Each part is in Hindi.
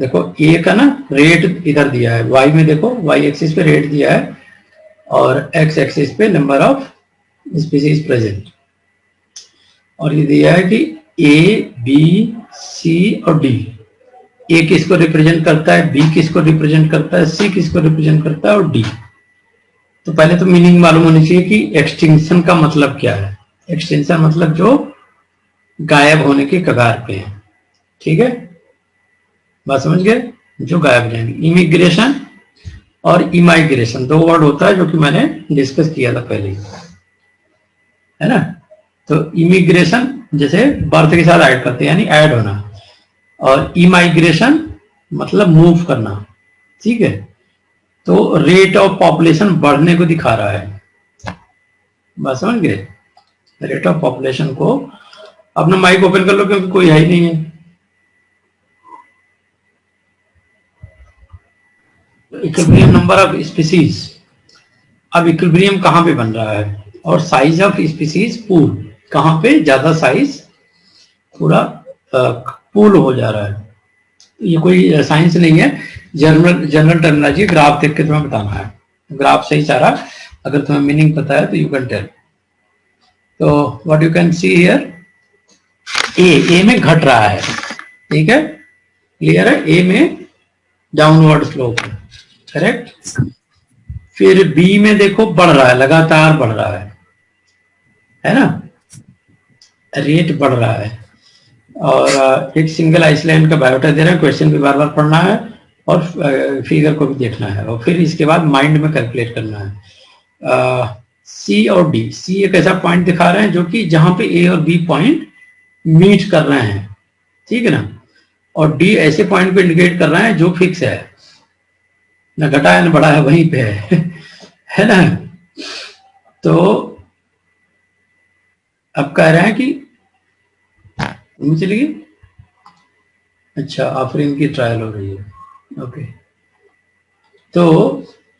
देखो ए का ना रेट इधर दिया है, वाई में देखो वाई एक्सिस पे रेट दिया है और एक्स एक्सिस पे नंबर ऑफ स्पीसीज प्रेजेंट, और ये दिया है कि ए बी सी और डी। ए किसको रिप्रेजेंट करता है, बी किसको रिप्रेजेंट करता है, सी किसको रिप्रेजेंट करता है और डी। तो पहले तो मीनिंग मालूम होनी चाहिए कि एक्सटिंक्शन का मतलब क्या है। एक्सटिंक्शन मतलब जो गायब होने के कगार पे है, ठीक है, बात समझ गए, जो गायब हो जाएंगे। इमिग्रेशन और इमाइग्रेशन दो वर्ड होता है जो कि मैंने डिस्कस किया था पहले ही, है ना। तो इमिग्रेशन जैसे बर्थ के साथ ऐड करते हैं यानी ऐड होना, और इमाइग्रेशन मतलब मूव करना, ठीक है। तो रेट ऑफ पॉपुलेशन बढ़ने को दिखा रहा है, बात समझ गए, रेट ऑफ पॉपुलेशन को। अपना माइक ओपन कर लो क्योंकि कोई है ही नहीं है। इक्विलिब्रियम नंबर ऑफ स्पीसीज, अब इक्विलिब्रियम कहां पे बन रहा है, और साइज ऑफ स्पीसीज पूल, कहां पे ज्यादा साइज पूरा पूल हो जा रहा है। ये कोई साइंस नहीं है, जनरल टर्मिनोलॉजी, ग्राफ देख के तुम्हें बताना है। ग्राफ सही सारा, अगर तुम्हें मीनिंग पता है तो यू कैन टेल। तो what you can see here, A में घट रहा है, ठीक है, क्लियर है, ए में डाउनवर्ड स्लोप है, करेक्ट। फिर बी में देखो बढ़ रहा है, लगातार बढ़ रहा है ना, रेट बढ़ रहा है। और एक सिंगल आइसलैंड का बायोटा दे रहा है, क्वेश्चन भी बार बार पढ़ना है और फिगर को भी देखना है, और फिर इसके बाद माइंड में कैलकुलेट करना है। सी और डी, सी एक ऐसा पॉइंट दिखा रहे हैं जो कि जहां पे ए और बी पॉइंट मीट कर रहे हैं, ठीक है ना, और डी ऐसे पॉइंट पे इंडिकेट कर रहा है जो फिक्स है, न घटा है न बढ़ा है, वहीं पे है ना। तो अब कह रहे हैं कि चलिए, अच्छा आफरीन की ट्रायल हो रही है, ओके। तो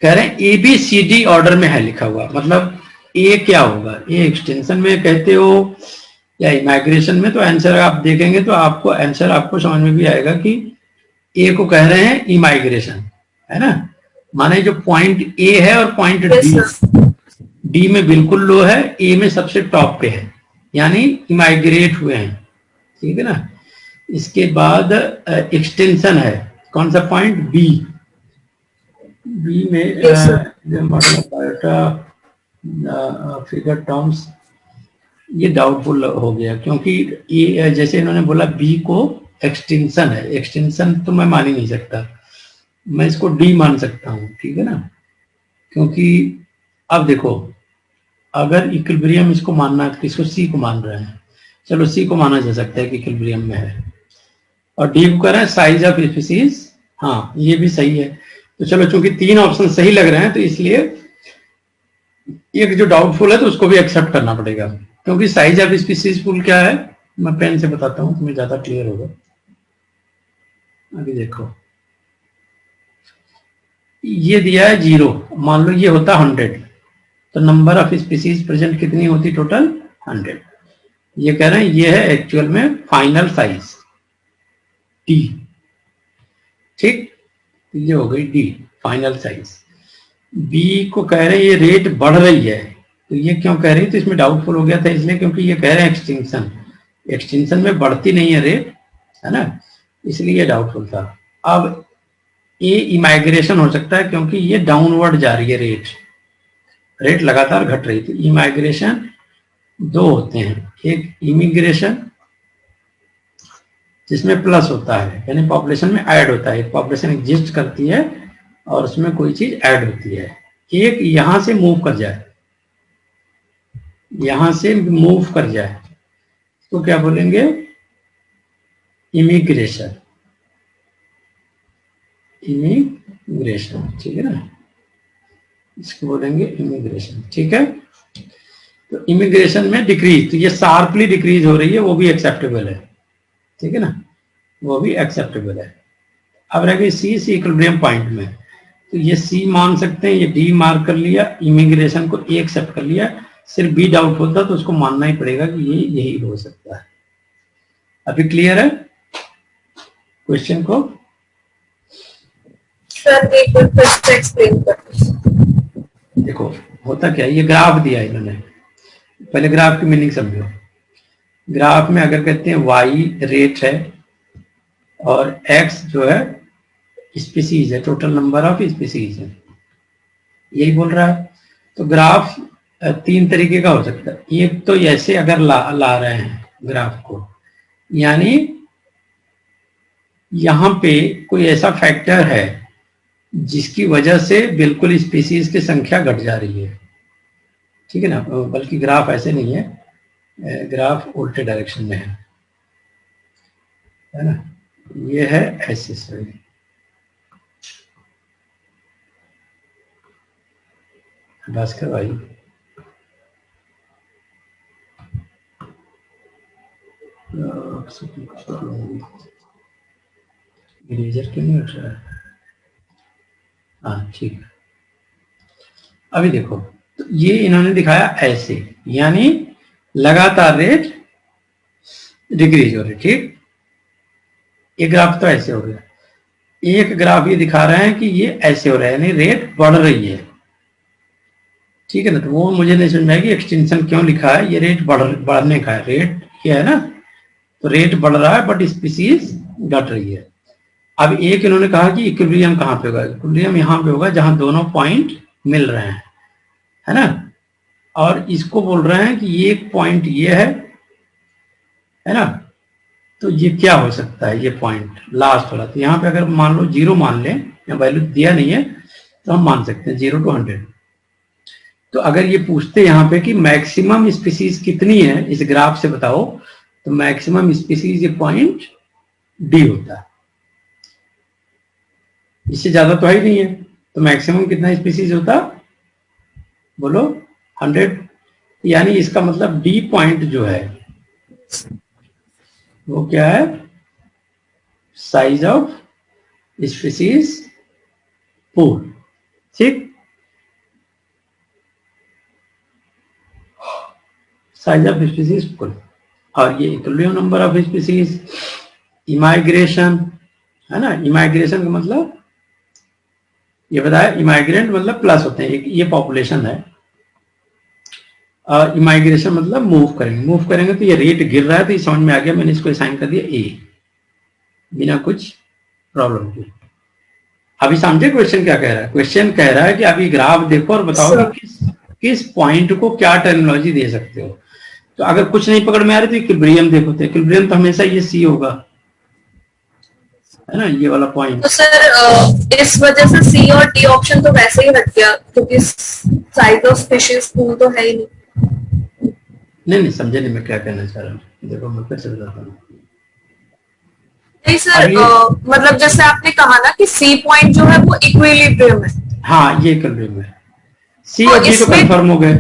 कह रहे हैं A B C D order में है लिखा हुआ, मतलब ए क्या होगा, ए एक्सटेंशन में कहते हो या इमाइग्रेशन में। तो आंसर आप देखेंगे तो आपको आंसर आपको समझ में भी आएगा कि ए को कह रहे हैं इमाइग्रेशन, है ना, माने जो पॉइंट ए है और पॉइंट डी में बिल्कुल लो है, ए में सबसे टॉप पे है, यानी इमाइग्रेट हुए हैं, ठीक है ना। इसके बाद एक्सटेंशन है, कौन सा पॉइंट, बी, बी में model of biota figure terms, ये डाउटफुल हो गया क्योंकि ये जैसे इन्होंने बोला बी को एक्सटेंशन है, एक्सटेंशन तो मैं मान ही नहीं सकता, मैं इसको डी मान सकता हूं, ठीक है ना। क्योंकि अब देखो, अगर इक्विलिब्रियम इसको मानना है तो इसको सी को मान रहे हैं, चलो सी को माना जा सकता है कि इक्विलिब्रियम में है, और डी को कर रहे हैं साइज ऑफ स्पीसीज, हाँ ये भी सही है। तो चलो चूंकि तीन ऑप्शन सही लग रहे हैं तो इसलिए एक जो डाउटफुल है तो उसको भी एक्सेप्ट करना पड़ेगा, क्योंकि साइज ऑफ स्पीसीज पूल क्या है, मैं पेन से बताता हूं तुम्हें ज्यादा क्लियर होगा। अभी देखो ये दिया है 0, मान लो ये होता 100, तो नंबर ऑफ स्पीसीज प्रेजेंट कितनी होती, टोटल 100। ये कह रहे हैं ये है एक्चुअल में फाइनल साइज डी, ठीक, ये हो गई डी फाइनल साइज। बी को कह रहे हैं ये रेट बढ़ रही है, तो ये क्यों कह रही है, तो इसमें डाउटफुल हो गया था इसलिए क्योंकि ये कह रहे हैं एक्सटेंशन, एक्सटेंशन में बढ़ती नहीं है रेट, है ना, इसलिए ये डाउटफुल था। अब ए इमाइग्रेशन हो सकता है क्योंकि ये डाउनवर्ड जा रही है, रेट लगातार घट रही थी। इमाइग्रेशन दो होते हैं, एक इमिग्रेशन जिसमें प्लस होता है यानी पॉपुलेशन में ऐड होता है, पॉपुलेशन एग्जिस्ट करती है और उसमें कोई चीज ऐड होती है, एक यहां से मूव कर जाए, यहां से मूव कर जाए तो क्या बोलेंगे, इमिग्रेशन, इमिग्रेशन, ठीक है ना, इसको बोलेंगे इमिग्रेशन, ठीक है। तो इमिग्रेशन में डिक्रीज, तो ये शार्पली डिक्रीज हो रही है, वो भी एक्सेप्टेबल है, ठीक है ना, वो भी एक्सेप्टेबल है। अब रह गई सी, सी इक्विलिब्रियम पॉइंट में, तो ये सी मान सकते हैं, ये डी मार्क कर लिया, इमिग्रेशन को ए एक्सेप्ट कर लिया, सिर्फ बी डाउटफुल था तो उसको मानना ही पड़ेगा कि ये यही हो सकता है। अभी क्लियर है क्वेश्चन को, सर एक बार फिर से एक्सप्लेन कर। देखो होता क्या है, ये ग्राफ दिया इन्होंने, पहले ग्राफ की मीनिंग समझो। ग्राफ में अगर कहते हैं वाई रेट है और एक्स जो है स्पीसीज है, टोटल नंबर ऑफ स्पीसीज है, यही बोल रहा है। तो ग्राफ तीन तरीके का हो सकता है। एक तो ऐसे अगर ला रहे हैं ग्राफ को, यानी यहां पे कोई ऐसा फैक्टर है जिसकी वजह से बिल्कुल स्पीसीज की संख्या घट जा रही है, ठीक है ना। बल्कि ग्राफ ऐसे नहीं है, ग्राफ उल्टे डायरेक्शन में है ना। ये है ऐसे सही, भास्कर भाई इरेजर क्यों नहीं उठ रहा है? हाँ ठीक है। अभी देखो तो ये इन्होंने दिखाया ऐसे, यानी लगातार रेट डिक्रीज हो रही, ठीक। एक ग्राफ तो ऐसे हो गया, एक ग्राफ ये दिखा रहे हैं कि ये ऐसे हो रहा है, यानी रेट बढ़ रही है, ठीक है ना। तो वो मुझे नहीं समझ में आया कि एक्सटेंशन क्यों लिखा है, ये रेट बढ़ने का है, रेट क्या है ना, तो रेट बढ़ रहा है बट स्पीसीज घट रही है। अब एक इन्होंने कहा कि इक्विलिब्रियम कहाँ पे होगा, इक्विलिब्रियम यहाँ पे होगा जहां दोनों पॉइंट मिल रहे हैं, है ना। और इसको बोल रहे हैं कि ये पॉइंट ये है ना। तो ये क्या हो सकता है, ये पॉइंट लास्ट वाला। तो यहाँ पे अगर मान लो 0 मान लें, या वैल्यू दिया नहीं है तो हम मान सकते हैं 0 to 100। तो अगर ये पूछते यहाँ पे कि मैक्सिमम स्पीसीज कितनी है इस ग्राफ से बताओ, तो मैक्सिमम स्पीसीज ये पॉइंट डी होता है, इससे ज्यादा तो ही नहीं है। तो मैक्सिमम कितना स्पीसीज होता, बोलो 100। यानी इसका मतलब डी पॉइंट जो है वो क्या है, साइज ऑफ स्पीसीज पूल, ठीक। साइज ऑफ स्पीसीज पूल, और ये equilibrium number of species, immigration, है ना। इमाइग्रेशन का मतलब ये बताया, इमाइग्रेंट मतलब प्लस होते हैं, ये पॉपुलेशन है, और इमाइग्रेशन मतलब मूव करेंगे तो ये रेट गिर रहा है, तो ये समझ में आ गया, मैंने इसको असाइन कर दिया ए, बिना कुछ प्रॉब्लम के। अभी समझे क्वेश्चन क्या कह रहा है। क्वेश्चन कह रहा है कि अभी ग्राफ देखो और बताओ कि किस पॉइंट को क्या टर्मिनोलॉजी दे सकते हो। तो अगर कुछ नहीं पकड़ में आ रही तो इक्विलिब्रियम देखो, तो इक्विलिब्रियम तो हमेशा ये सी होगा, है ना, ये वाला पॉइंट। तो सर इस वजह से सी और डी ऑप्शन तो वैसे ही हट गया, क्योंकि साइज ऑफ स्पीशीज पूल तो है ही नहीं समझे नहीं मैं क्या कहना चाह रहा हूँ। देखो मैं फिर से बताता हूँ। नहीं सर, मतलब जैसे आपने कहा ना कि सी पॉइंट जो है वो इक्विलिब्रियम है। हाँ ये इक्विलिब्रियम है, सी तो और डी तो कंफर्म हो गए।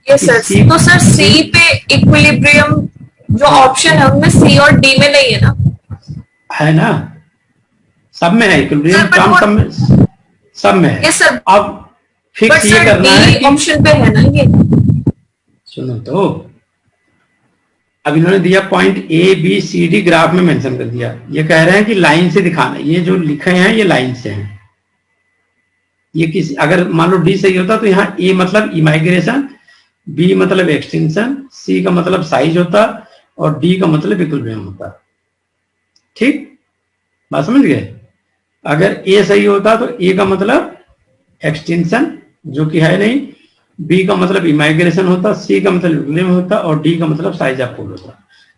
ये सर तो सर सी पे इक्विलिब्रियम जो ऑप्शन है उनमें सी और डी में नहीं है ना? है ना, सब में है इक्विलिब्रियम टर्म, सब में है। ये सर अब फिक्स ये करना है कि ऑप्शन पे है ना ये। सुनो तो, अब इन्होंने दिया point A B C D, graph में मेंशन कर दिया। ये कह रहे हैं कि लाइन से दिखाना, ये जो लिखे हैं ये लाइन से हैं। ये किसी, अगर मान लो डी सही होता तो यहाँ ए मतलब इमाइग्रेशन, बी मतलब एक्सटेंशन, सी का मतलब साइज होता, और डी का मतलब इक्विलिब्रियम होता, ठीक। बात समझ गए। अगर ए सही होता तो ए का मतलब एक्सटेंशन जो कि है नहीं, बी का मतलब इमाइग्रेशन होता, सी का मतलब इक्विलिब्रियम होता, और डी का मतलब साइज ऑफ पूल होता।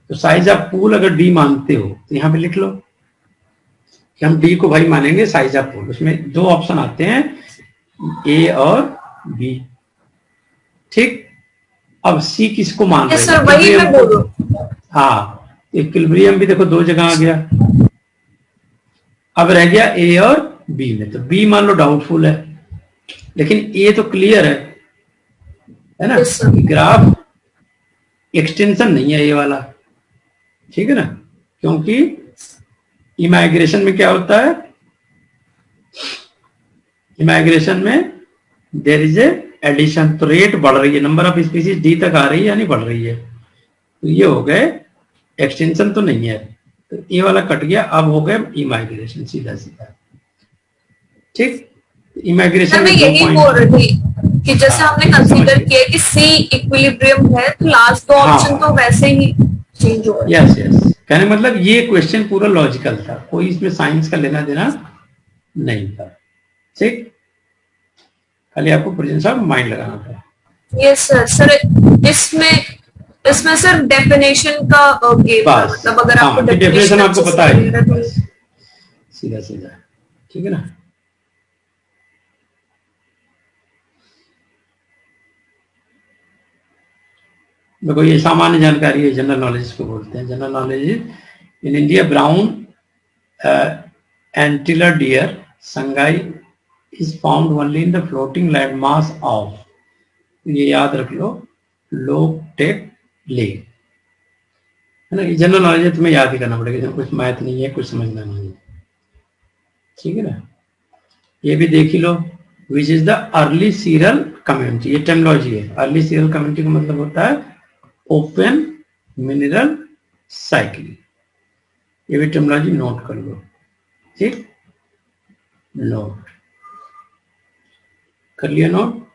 तो साइज ऑफ पूल अगर डी मानते हो तो यहाँ पे लिख लो कि हम डी को भाई मानेंगे साइज ऑफ पूल। उसमें दो ऑप्शन आते हैं, ए और बी, ठीक। अब सी किसको मान रहे हैं, वही मैं बोल रहा हूं। हाँ, इक्विलिब्रियम भी देखो दो जगह आ गया। अब रह गया ए और बी में, तो बी मान लो डाउटफुल है, लेकिन ए तो क्लियर है ना। ग्राफ एक्सटेंशन नहीं है ये वाला, ठीक है ना, क्योंकि इमाइग्रेशन में क्या होता है, इमाइग्रेशन में देयर इज ए एडिशन, तो रेट बढ़ रही है, नंबर ऑफ स्पीसीज डी तक आ रही है यानी बढ़ रही है। तो ये हो गए, एक्सटेंशन तो नहीं है, तो ये वाला कट गया। अब हो गए इमाइग्रेशन, सीधा सीधा। ठीक, इमिग्रेशन मैं में 2 यही बोल पॉइंट। रही थी कि जैसे हाँ, हमने समझ कंसीडर गए। किया कि सी इक्विलिब्रियम है, तो लास्ट 2 ऑप्शन हाँ, तो वैसे ही चेंज हो रहे हैं। यस यस, कहने मतलब ये क्वेश्चन पूरा लॉजिकल था, कोई इसमें साइंस का लेना देना नहीं था। ठीक, खाली आपको प्रेजेंस ऑफ माइंड लगाना था। Yes sir. सर इसमें इसमें सर डेफिनेशन का गेम था, बस, मतलब अगर आपको हाँ, कि डेफिनेशन डेफिनेशन आपको अच्छे से पता है क्लियर है तो। बस, सीधा सीधा, ठीक है ना। देखो ये सामान्य जानकारी है, जनरल नॉलेज को बोलते हैं। General knowledge in India brown antler deer Sangai is found only in the floating land mass of, ये याद रख लो, लोग टेक ले, है ना। ये जनरल नॉलेज है, तुम्हें याद ही करना पड़ेगा, इसमें कुछ मैथ नहीं है, कुछ समझना नहीं है, ठीक है ना। ये भी देख ही लो, which is the early seral community, ये टेक्नोलॉजी है। अर्ली सीरल कम्युनिटी का मतलब होता है ओपन मिनरल साइकिल, ये भी टेक्नोलॉजी नोट कर लो, ठीक, नोट कर लिया, नोट।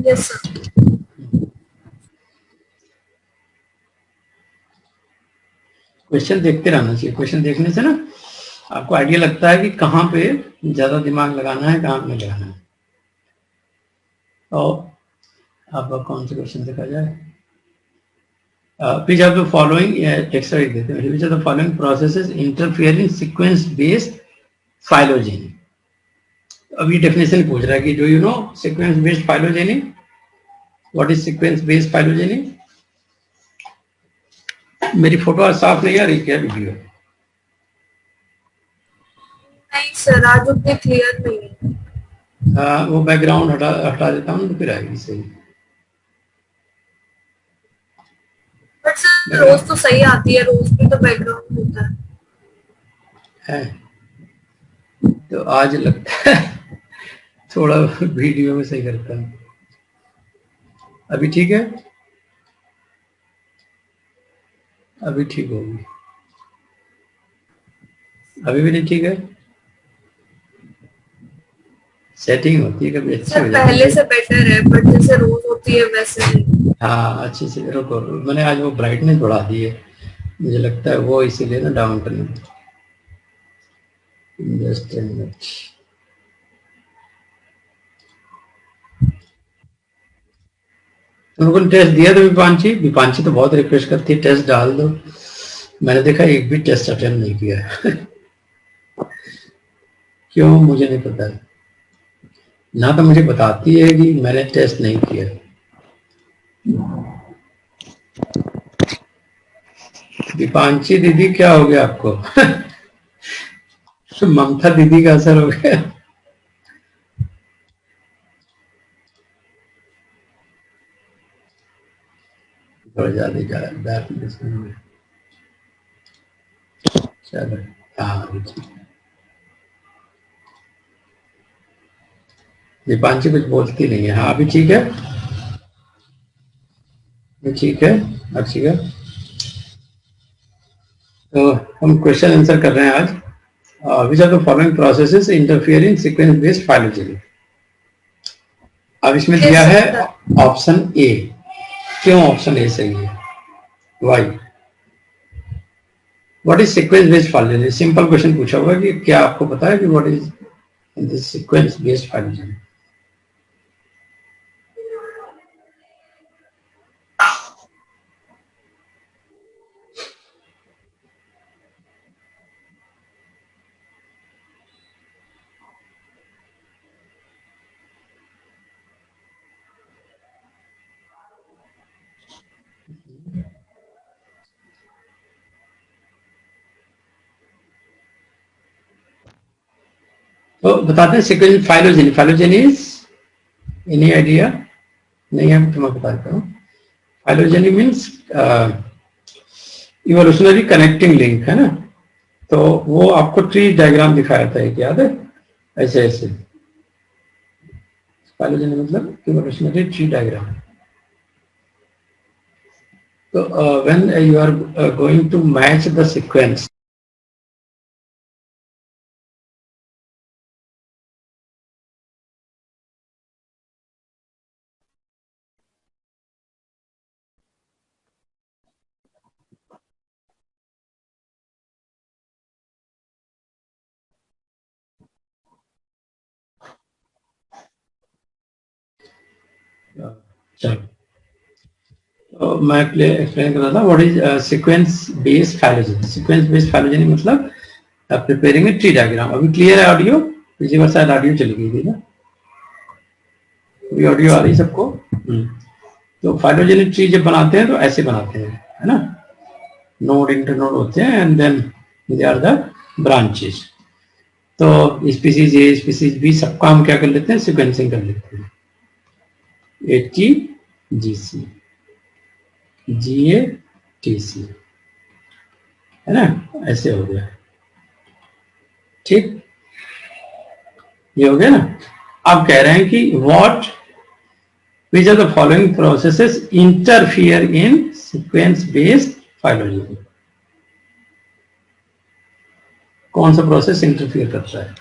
Yes sir. क्वेश्चन देखते रहना चाहिए, क्वेश्चन देखने से ना आपको आइडिया लगता है कि कहाँ पे ज्यादा दिमाग लगाना है, कहाँ पे लगाना है। और अब कौन से क्वेश्चन देखा जाए। Which of the following extra देते हैं, which of the following processes interfere in sequence based phylogeny। अभी डेफिनेशन पूछ रहा है कि do you know sequence based phylogeny, what is sequence based phylogeny। मेरी फोटो आज साफ नहीं आ रही क्या वीडियो। नहीं सर, आज उतने क्लियर नहीं है। वो बैकग्राउंड हटा हटा देता हूँ तो फिर आएगी सही। बट सर रोज तो सही आती है, रोज भी तो बैकग्राउंड होता है तो आज लगता है थोड़ा वीडियो में सही करता हूँ। अभी ठीक है, अभी ठीक होगी, अभी भी नहीं ठीक है। सेटिंग होती है कभी अच्छी सर, हो जाती पहले है। से बेटर है, बट जैसे रोज होती है वैसे नहीं। हाँ, अच्छे से रुको, मैंने आज वो ब्राइटनेस बढ़ा दी है, मुझे लगता है वो इसीलिए ना डाउन करना। जस्ट मिनट, तुम लोगों ने टेस्ट दिया था विपांशी, विपांशी तो बहुत रिक्वेस्ट करती है टेस्ट डाल दो, मैंने देखा एक भी टेस्ट अटेंड नहीं किया क्यों मुझे नहीं पता, ना तो मुझे बताती है कि मैंने टेस्ट नहीं किया। दीपांशी दीदी क्या हो गया आपको ममता दीदी का असर हो गया। थोड़ा ज्यादा डार्कनेस में, चलो, हाँ ठीक है। दीपांशी कुछ बोलती नहीं है, हाँ अभी ठीक है, ठीक है, अब ठीक है। तो हम क्वेश्चन आंसर कर रहे हैं आज। Which are the following processes interfere in sequence based phylogeny. अब इसमें दिया है ऑप्शन ए, क्यों ऑप्शन ए सही है, why. What is sequence based phylogeny, simple question पूछा होगा कि क्या आपको पता है कि what is this sequence based phylogeny. तो बताते हैं sequence phylogeny, phylogeny is any idea, नहीं है तो मैं बता देता हूँ। Phylogeny means evolutionary connecting link, है ना। तो वो आपको ट्री डायग्राम दिखाया था एक, याद है, ऐसे ऐसे। फाइलोजेनी मतलब इवोल्यूशनरी ट्री डायग्राम। तो when you are going to match the sequence, चलो तो मैं एक्सप्लेन कर रहा था what is sequence based phylogeny. Sequence based phylogeny मतलब प्रिपेयरिंग ए ट्री डायग्राम। अभी क्लियर है ऑडियो? पिछली बार शायद ऑडियो चली गई थी ना, अभी ऑडियो आ रही सबको? तो फाइलोजेनी ट्री जब बनाते हैं तो ऐसे बनाते हैं, है ना, नोड इंटरनोड होते हैं and then they are the branches. तो स्पीसीज ए स्पीसीज बी सबका हम क्या कर लेते हैं, सिक्वेंसिंग कर लेते हैं। HTGC GATC, है ना, ऐसे हो गया, ठीक, ये हो गया ना। अब कह रहे हैं कि what which are the following processes interfere in sequence based phylogeny. कौन सा प्रोसेस इंटरफियर करता है?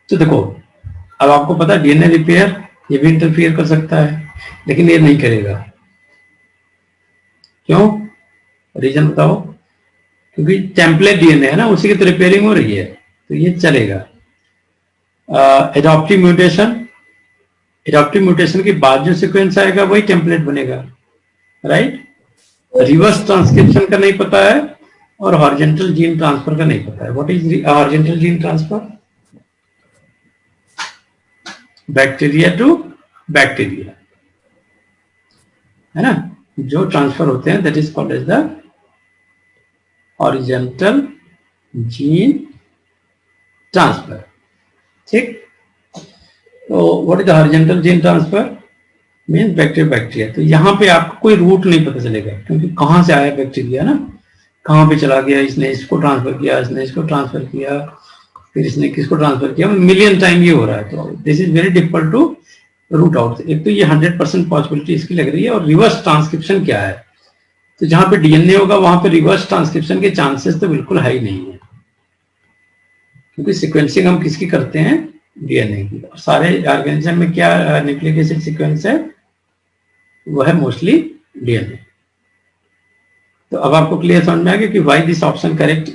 तो देखो, अब आपको पता है डीएनए रिपेयर ये भी इंटरफियर कर सकता है, लेकिन ये नहीं करेगा। क्यों? रीजन बताओ। क्योंकि टेम्पलेट डीएनए है ना, उसी की तो रिपेयरिंग हो रही है, तो ये चलेगा। एडॉप्टिव म्यूटेशन, एडॉप्टिव म्यूटेशन के बाद जो सीक्वेंस आएगा वही टेम्पलेट बनेगा, राइट। रिवर्स ट्रांसक्रिप्शन का नहीं पता है और हॉरिजॉन्टल जीन ट्रांसफर का नहीं पता है। What is horizontal gene transfer? Bacteria to bacteria, है ना, जो ट्रांसफर होते हैं that is called as the horizontal gene transfer, ठीक। तो what is the horizontal gene transfer? Means bacteria bacteria. तो यहाँ पे आपको कोई रूट नहीं पता चलेगा, क्योंकि कहाँ से आया बैक्टीरिया ना, कहाँ पे चला गया, इसने इसको ट्रांसफर किया, इसने इसको ट्रांसफर किया, फिर इसने किसको ट्रांसफर किया, मिलियन टाइम ये हो रहा है। तो this is very difficult to root out. एक तो ये 100% पॉसिबिलिटी इसकी लग रही है, और रिवर्स ट्रांसक्रिप्शन क्या है? तो जहां पे डीएनए होगा वहां पे रिवर्स ट्रांसक्रिप्शन के चांसेस तो बिल्कुल है ही नहीं है, क्योंकि सीक्वेंसिंग हम किसकी करते हैं? डीएनए की। और सारे ऑर्गेनिज्म में क्या न्यूक्लिक एसिड सीक्वेंस है? वो है मोस्टली डीएनए। तो अब आपको क्लियर समझ में आ गया कि why this option correct,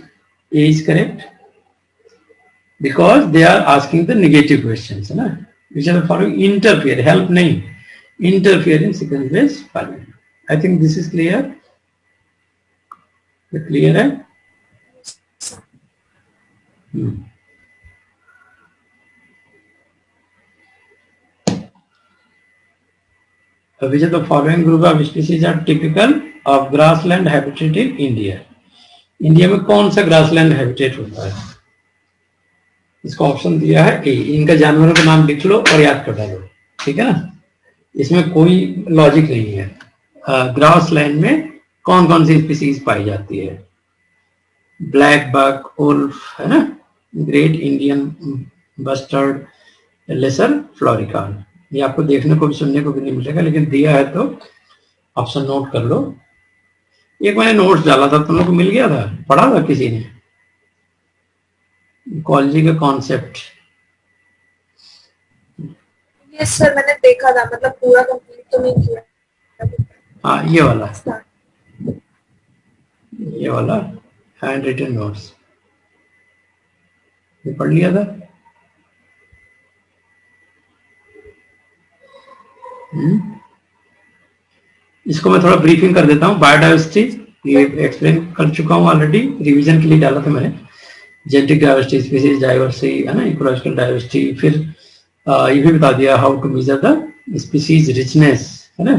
A is correct, because they are asking the negative questions, है ना, which are the following interfere, help नहीं, interfere in sequence based phylogeny. I think this is clear, ये clear है? Which of the following group of species are typical of grassland habitat in India? India में कौन सा ग्रासलैंड हैबिटेट होता है? इसका ऑप्शन दिया है ए। इनका जानवरों का नाम लिख लो और याद कर डालो, ठीक है ना, इसमें कोई लॉजिक नहीं है। ग्रासलैंड में कौन कौन सी स्पीसीज पाई जाती है? ब्लैक बक, उल्फ, है ना, ग्रेट इंडियन बस्टर्ड, लेसर फ्लोरिकान। ये आपको देखने को भी सुनने को भी नहीं मिलेगा, लेकिन दिया है तो ऑप्शन नोट कर लो। एक मैंने नोट्स डाला था, तुम लोग को मिल गया था, पढ़ा था किसी ने? इकोलॉजी का कॉन्सेप्ट। यस सर, मैंने देखा था, मतलब पूरा कंप्लीट तो नहीं किया। हाँ, ये वाला हैंड रिटन नोट्स ये पढ़ लिया था। इसको मैं थोड़ा ब्रीफिंग कर देता हूँ। बायोडाइवर्सिटी ये एक्सप्लेन कर चुका हूँ ऑलरेडी, रिवीजन के लिए डाला था मैंने। जेनेटिक डाइवर्सिटी, स्पीसीज डाइवर्सिटी, है ना, इकोलॉजिकल डाइवर्सिटी। फिर ये भी बता दिया how to measure the species richness, है ना,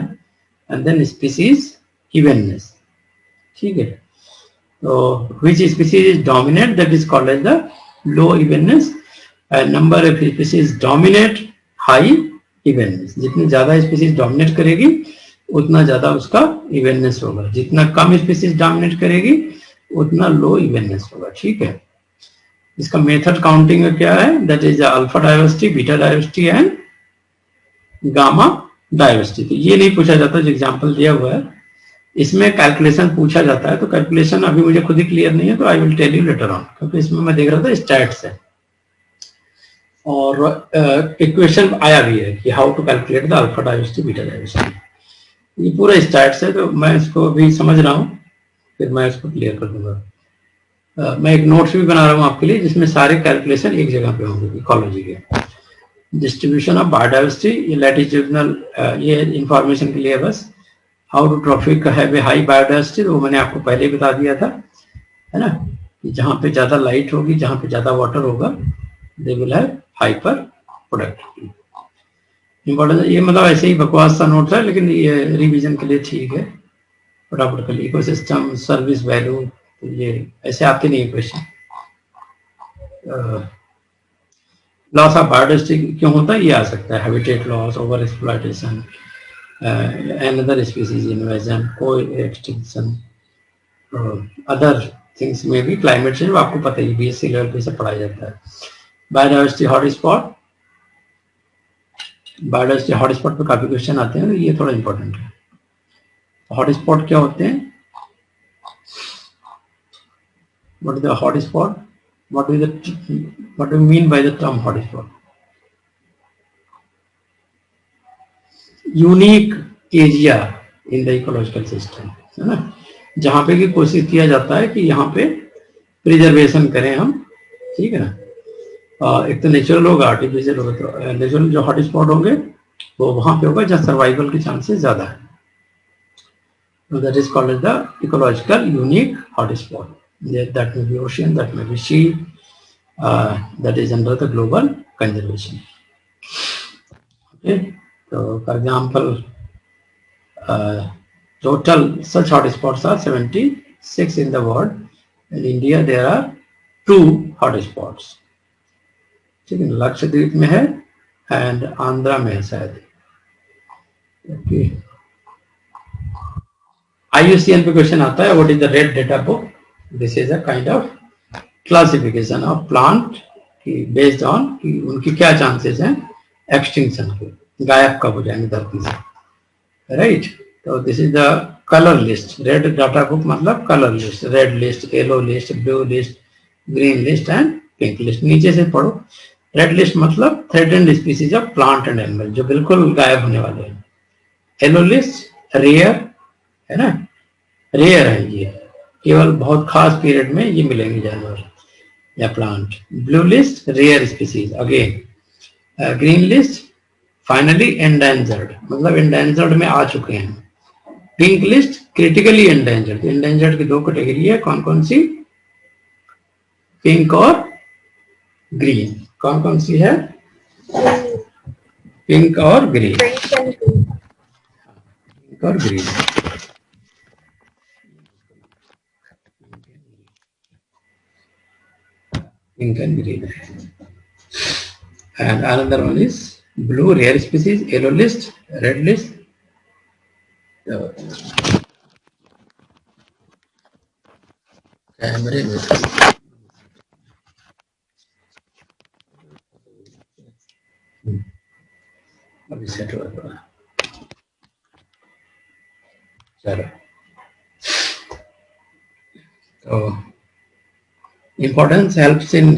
एंड देन स्पीसीज इवननेस, ठीक है। तो which species is dominate, that is called as the low evenness. Number of species dominate, high evenness. जितनी ज्यादा स्पीसीज डोमिनेट करेगी उतना ज्यादा उसका इवननेस होगा, जितना कम स्पीसीज डोमिनेट करेगी उतना लो इवननेस होगा, ठीक है। इसका मेथड काउंटिंग में क्या है? That is alpha diversity, beta diversity and gamma diversity. तो ये नहीं पूछा जाता जो एग्जांपल दिया हुआ है, इसमें कैलकुलेशन पूछा जाता है, तो कैलकुलेशन अभी मुझे खुद ही क्लियर नहीं है, तो I will tell you later on, क्योंकि इसमें मैं देख रहा था स्टैट्स है और इक्वेशन आया भी है कि how to calculate the alpha diversity beta diversity, ये पूरा स्टैट्स है, तो मैं इसको अभी समझ रहा हूँ, फिर मैं इसको क्लियर कर दूंगा। मैं एक नोट्स भी बना रहा हूँ आपके लिए, जिसमें सारे कैलकुलेशन एक जगह पे होंगे इकोलॉजी के। डिस्ट्रीब्यूशन ऑफ बायोडायवर्सिटी, ये लैटिट्यूडनल, ये इंफॉर्मेशन के लिए बस। How to trophic have a high biodiversity, वो मैंने आपको पहले ही बता दिया था, है ना, कि जहाँ पे ज्यादा लाइट होगी, जहाँ पे ज्यादा वाटर होगा, they will have hyper productivity. Important, ये मतलब ऐसे ही बकवास सा नोट है, लेकिन ये रिवीजन के लिए ठीक है, फटाफट कर लिए। इकोसिस्टम, सर्विस वैल्यू, ये ऐसे आते नहीं क्वेश्चन। लॉस ऑफ बायोडायवर्सिटी क्यों होता है, ये आ सकता है, habitat loss, over exploitation, another species invasion, co-extinction, other things में भी, क्लाइमेट चेंज आपको पता ही, बीएससी लेवल पे सब पढ़ाया जाता है। बायोडायवर्सिटी हॉटस्पॉट, बायोडायवर्सिटी हॉटस्पॉट पे काफी क्वेश्चन आते हैं, तो ये थोड़ा इंपॉर्टेंट है। हॉटस्पॉट क्या होते हैं, what is the hotspot, what do you mean by the term hotspot? Unique area in the ecological system, है ना, जहां पे की कोशिश किया जाता है कि यहाँ पे प्रिजर्वेशन करें हम, ठीक है ना। एक तो नेचुरल होगा, आर्टिफिशियल होगा, तो नेचुरल जो हॉटस्पॉट होंगे वो वहां पे होगा जहाँ सर्वाइवल के चांसेस ज्यादा है, that is called the ecological unique hotspot. That में बी ओशियन, दैट में be sea, that is under the global conservation. Okay, so for example, total such hotspots are 76 in the world. In India there are 2 hotspots, ठीक है, लक्षद्वीप में है एंड आंध्रा में है शायद। ओके, IUCN पे क्वेश्चन आता है, what is the red data book? This is a kind of classification of plant की बेस्ड ऑन कि उनकी क्या चांसेस हैं एक्सटिंक्शन के, गायब कब हो जाएंगे धरती से, राइट। तो this is the colour list, red data book मतलब colour list, red list, yellow list, blue list, green list and pink list. नीचे से पढ़ो, रेड लिस्ट मतलब threatened species of plant and animal, जो बिल्कुल गायब होने वाले हैं। येलो लिस्ट रेयर, है ना, रेयर है, ये केवल बहुत खास पीरियड में ये मिलेंगे जानवर या plant. Blue list rare species again. Green list finally endangered, मतलब एंडेंजर्ड में आ चुके हैं। Pink list critically endangered, endangered की 2 कैटेगरी है, कौन कौन सी, पिंक और ग्रीन। कौन कौन सी है, पिंक और ग्रीन, पिंक और green. Pink and green, and another one is blue rare species, yellow list, red list. कैमरे में अभी सेट हो रहा, चलो। तो इंपॉर्टेंस हेल्प्स इन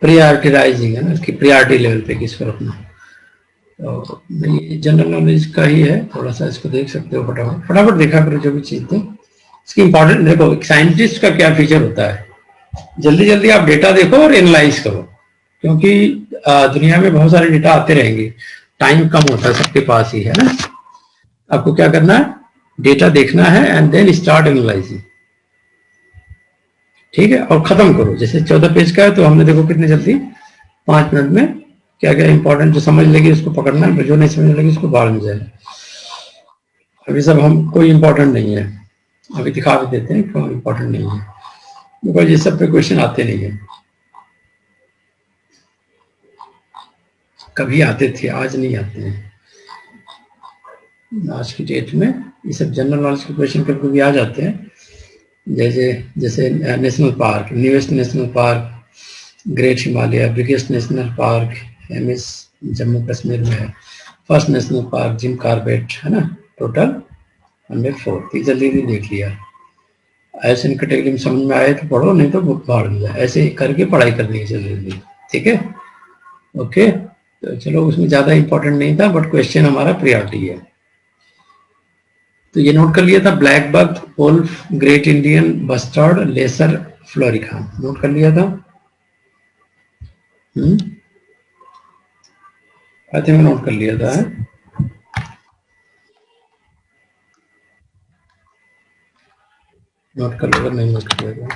प्रियॉरिटाइजिंग, है ना, इसकी प्रियॉरिटी लेवल पे किसको रखना। तो ये जनरल नॉलेज का ही है, थोड़ा सा इसको देख सकते हो, फटाफट फटाफट देखा करो जो भी चीज थी इसकी इंपॉर्टेंट। देखो एक साइंटिस्ट का क्या फीचर होता है, जल्दी जल्दी आप डेटा देखो और एनालाइज करो, क्योंकि दुनिया में बहुत सारे डेटा आते रहेंगे, टाइम कम होता है सबके पास ही, है ना। आपको क्या करना है, डेटा देखना है एंड देन स्टार्ट एनालाइजिंग, ठीक है, और खत्म करो। जैसे 14 पेज का है, तो हमने देखो कितने जल्दी 5 मिनट में क्या क्या इंपॉर्टेंट, जो समझ लेगी उसको पकड़ना है, जो नहीं समझ लेगी उसको बाहर में जाए। अभी सब हम कोई इंपॉर्टेंट नहीं है, अभी दिखा भी देते हैं क्यों इंपॉर्टेंट नहीं है, बिकॉज ये सब पे क्वेश्चन आते नहीं है, कभी आते थे, आज नहीं आते हैं। आज की डेट में ये सब जनरल नॉलेज के क्वेश्चन कभी कभी आ जाते हैं, जैसे national park, newest national park, great Himalaya, biggest national park एमएस जम्मू कश्मीर में है, first national park, Jim Corbett, है ना, टोटल 104। तो जल्दी जल्दी देख लिया। ऐसे कैटेगरी में समझ में आए तो पढ़ो, नहीं तो बुक फाड़ दिया। ऐसे करके पढ़ाई करनी है जल्दी जल्दी, ठीक है। ओके, तो चलो, उसमें ज्यादा इंपॉर्टेंट नहीं था, बट क्वेश्चन हमारा प्रायोरिटी है। तो ये नोट कर लिया था, black buck, wolf, great Indian bustard, lesser florican, note कर लिया था। आई थिंक नोट कर लिया था, नोट कर लिया, नहीं नोट किया था।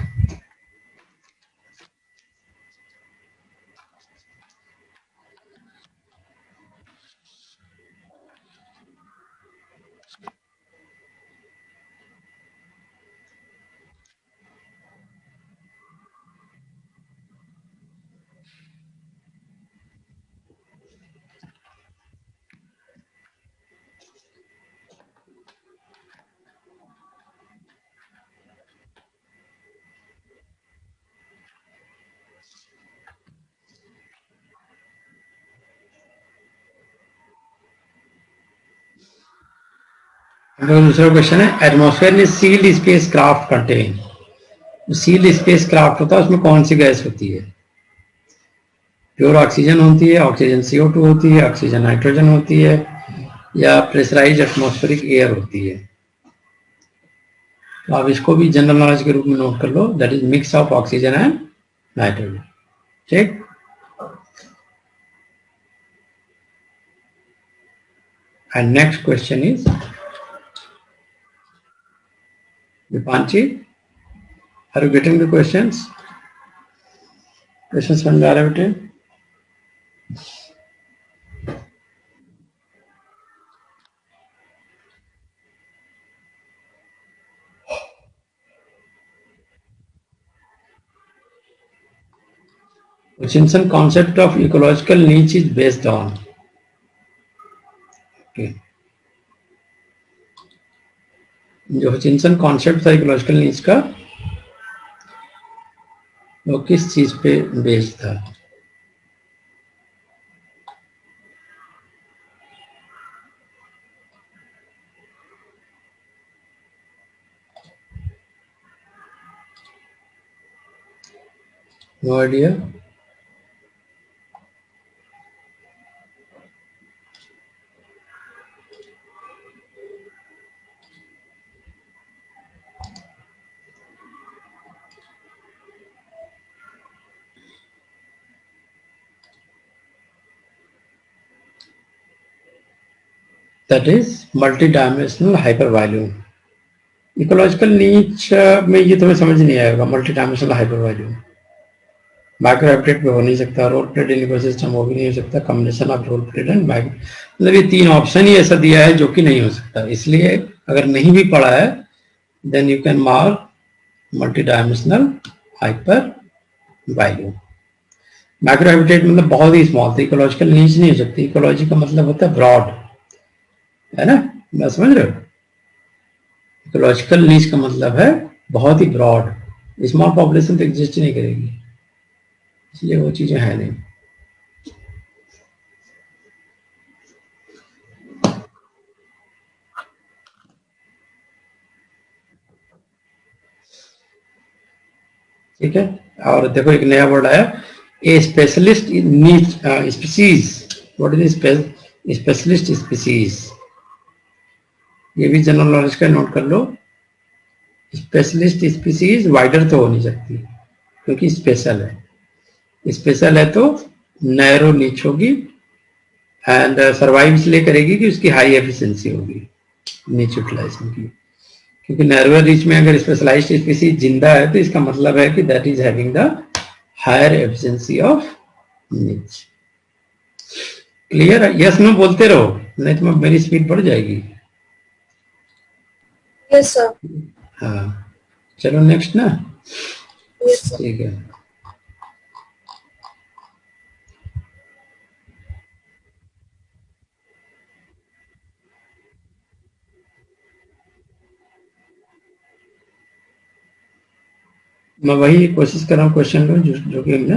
दूसरा क्वेश्चन है, एटमॉस्फेयर में sealed space craft contain. Sealed space craft होता है, उसमें कौन सी गैस होती है? प्योर ऑक्सीजन होती है, ऑक्सीजन CO2 होती है, ऑक्सीजन नाइट्रोजन होती है, या प्रेशराइज एटमॉस्फेरिक एयर होती है? तो आप इसको भी जनरल नॉलेज के रूप में नोट कर लो, that is mix of oxygen and nitrogen, ठीक। And next question is, Dipanchi, are you getting the questions? Questions समझ आ रहे बेटे? Hutchinson concept of ecological niche is based on. Okay. जो हचिंसन कॉन्सेप्ट था इकोलॉजिकल नीड्स का, वो किस चीज पे बेस्ड था? No idea. That is multi-dimensional hypervolume. Ecological niche में ये तुम्हें समझ नहीं आएगा, multi dimensional hypervolume. Micro habitat पे हो नहीं सकता, रोल प्लेट इकोसिस्टम वो भी नहीं हो सकता, combination of role plate and micro, मतलब ये तीन ऑप्शन ही ऐसा दिया है जो कि नहीं हो सकता। इसलिए अगर नहीं भी पढ़ा है, then you can mark multi dimensional hypervolume. Micro habitat मतलब बहुत ही स्मॉल, तो इकोलॉजिकल नीच नहीं हो सकती। इकोलॉजी का मतलब होता है ब्रॉड, है ना, मैं समझ रहे हो? इकोलॉजिकल नीच का मतलब है बहुत ही ब्रॉड, स्मॉल पॉपुलेशन तो एग्जिस्ट ही नहीं करेगी, इसलिए वो चीजें है नहीं। ठीक है, और देखो एक नया वर्ड आया, ए स्पेशलिस्ट नीच species. What is specialist species? ये भी जनरल नॉलेज का नोट कर लो। स्पेशलिस्ट स्पीसीज वाइडर तो हो नहीं सकती क्योंकि स्पेशल है। स्पेशल है तो नैरो नीच होगी, एंड सर्वाइव इसलिए करेगी कि उसकी हाई एफिशिएंसी होगी नीच यूटिलाइजेशन की। क्योंकि नैरोअर रीच में अगर स्पेशलाइज्ड स्पीसीज जिंदा है तो इसका मतलब है कि that is having the higher efficiency of niche. Clear है? यस नो बोलते रहो, नहीं तो मेरी स्पीड बढ़ जाएगी। Yes sir. हाँ, चलो नेक्स्ट ना। Yes sir. ठीक है, मैं वही कोशिश कर रहा हूँ क्वेश्चन को जो कि हमने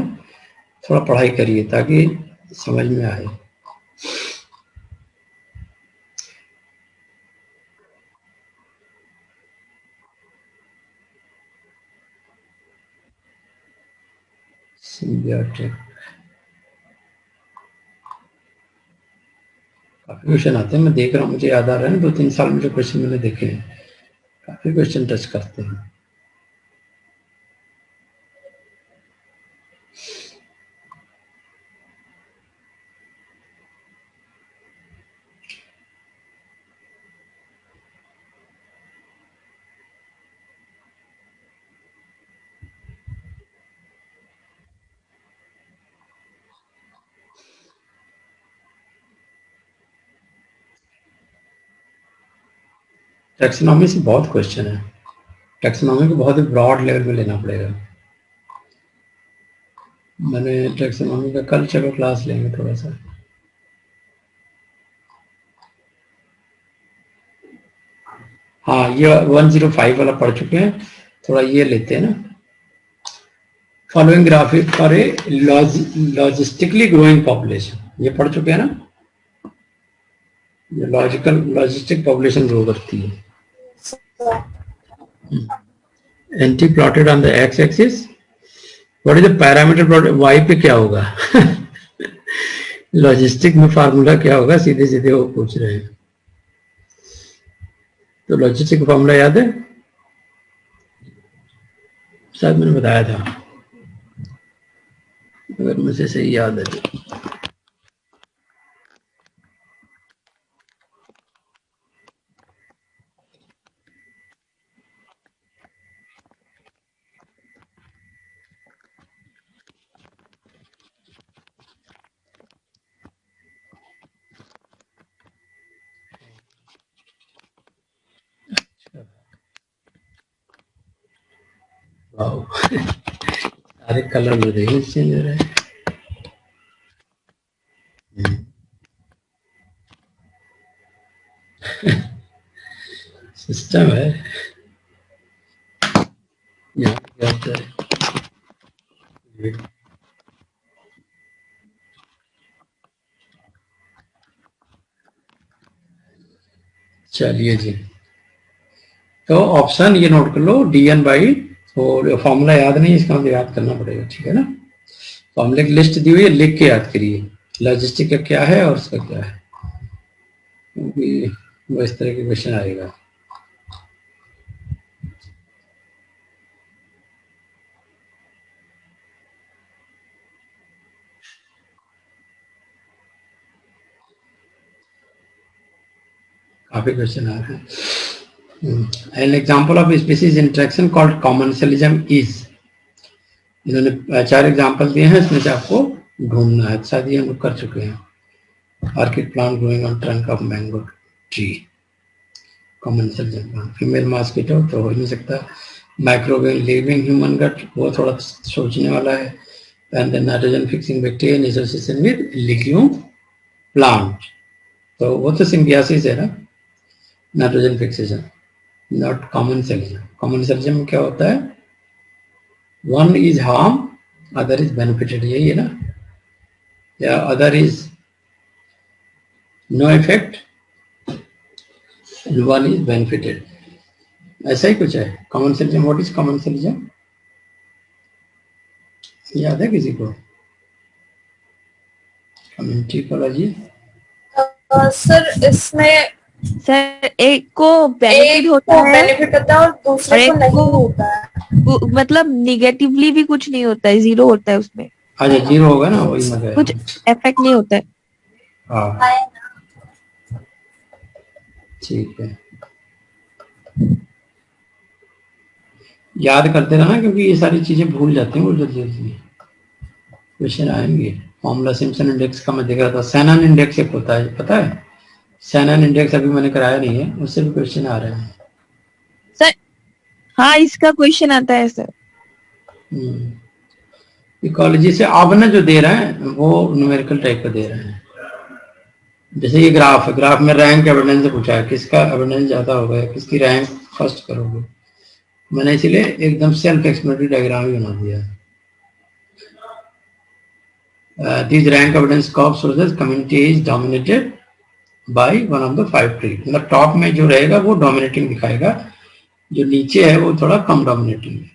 थोड़ा पढ़ाई करिए ताकि समझ में आए। सिम्बियोटिक। काफी क्वेश्चन आते हैं, मैं देख रहा हूँ, मुझे याद आ रहा है ना 2-3 साल में जो क्वेश्चन मैंने देखे हैं, काफी क्वेश्चन टच करते हैं। टैक्सोनॉमी से बहुत क्वेश्चन है, टैक्सोनॉमी को बहुत ही ब्रॉड लेवल में लेना पड़ेगा। मैंने टैक्सोनॉमी का कल चलो क्लास लेंगे थोड़ा सा। हाँ, ये 105 वाला पढ़ चुके हैं, थोड़ा ये लेते हैं ना। Following graphic for a logistically growing population, ये पढ़ चुके हैं ना, ये लॉजिस्टिक पॉपुलेशन ग्रो करती है। And T plotted on the x axis, what is the parameter plot, y पे क्या होगा लॉजिस्टिक में फार्मूला क्या होगा, सीधे सीधे वो पूछ रहे हैं। तो लॉजिस्टिक का फार्मूला याद है, शायद मैंने बताया था, अगर मुझे सही याद है तो। वाओ सारे कलर में देखिए चेंज हो रहे हैं। सिस्टम है यहाँ क्या होता है। चलिए जी, तो ऑप्शन ये नोट कर लो, DN बाई, और फॉर्मूला याद नहीं, इसका मतलब याद करना पड़ेगा, ठीक है ना। फॉर्मूले की लिस्ट दी हुई है, लिख के याद करिए लॉजिस्टिक का क्या है और उसका क्या है, क्योंकि वो इस तरह के क्वेश्चन आएगा। काफी क्वेश्चन आ रहे हैं। An example of species interaction called commercialism is, इन्होंने 4 एग्जाम्पल दिए हैं, इसमें से आपको ढूंढना है, शायद ये हम लोग कर चुके हैं। Orchid plant growing on trunk of mango tree, commercialism plant. Female mosquito तो हो ही नहीं सकता। माइक्रोवेव लिविंग ह्यूमन गट, वो थोड़ा सोचने वाला है। And then nitrogen fixing bacteria in association with legume plant, तो वो तो सिम्बियोसिस है ना, nitrogen fixation, not commercialism. Commercialism में क्या होता है, one is harm other is benefited, यही है ना, या other is no effect one is benefited, ऐसा ही कुछ है कॉमर्शियलिज्म। व्हाट इज कॉमर्शियलिज्म, याद है किसी को, कम्युनिटीकोलॉजी। सर इसमें सर एक को बेनिफिट होता है, बेनिफिट होता है और दूसरे को नहीं होता है, मतलब निगेटिवली भी कुछ नहीं होता है, 0 होता है उसमें। अच्छा 0 होगा ना, वही मैं कह रहा कुछ इफेक्ट नहीं होता है। हूँ। हाँ ठीक है, याद करते रहना, क्योंकि ये सारी चीजें भूल जाते हैं वो जल्दी जल्दी, क्वेश्चन आएंगे। फॉर्मूला सिम्पसन इंडेक्स का मैं देख रहा था, सैनन इंडेक्स एक होता है, पता है सैनन इंडेक्स, अभी मैंने कराया नहीं है, उससे भी क्वेश्चन आ रहे हैं सर हाँ, इसका क्वेश्चन आता है सर। इकोलॉजी से अब ना जो दे रहे हैं वो न्यूमेरिकल टाइप का दे रहे हैं। जैसे ये ग्राफ है, ग्राफ में रैंक एविडेंस से पूछा है, किसका एविडेंस ज्यादा होगा, किसकी रैंक फर्स्ट करोगे, मैंने इसीलिए एकदम सेल्फ एक्सप्लेनेटरी डायग्राम ही बना दिया है। These rank evidence curve shows that community is dominated by one of the 5 tree, मतलब टॉप में जो रहेगा वो डोमिनेटिंग दिखाएगा, जो नीचे है वो थोड़ा कम डोमिनेटिंग है।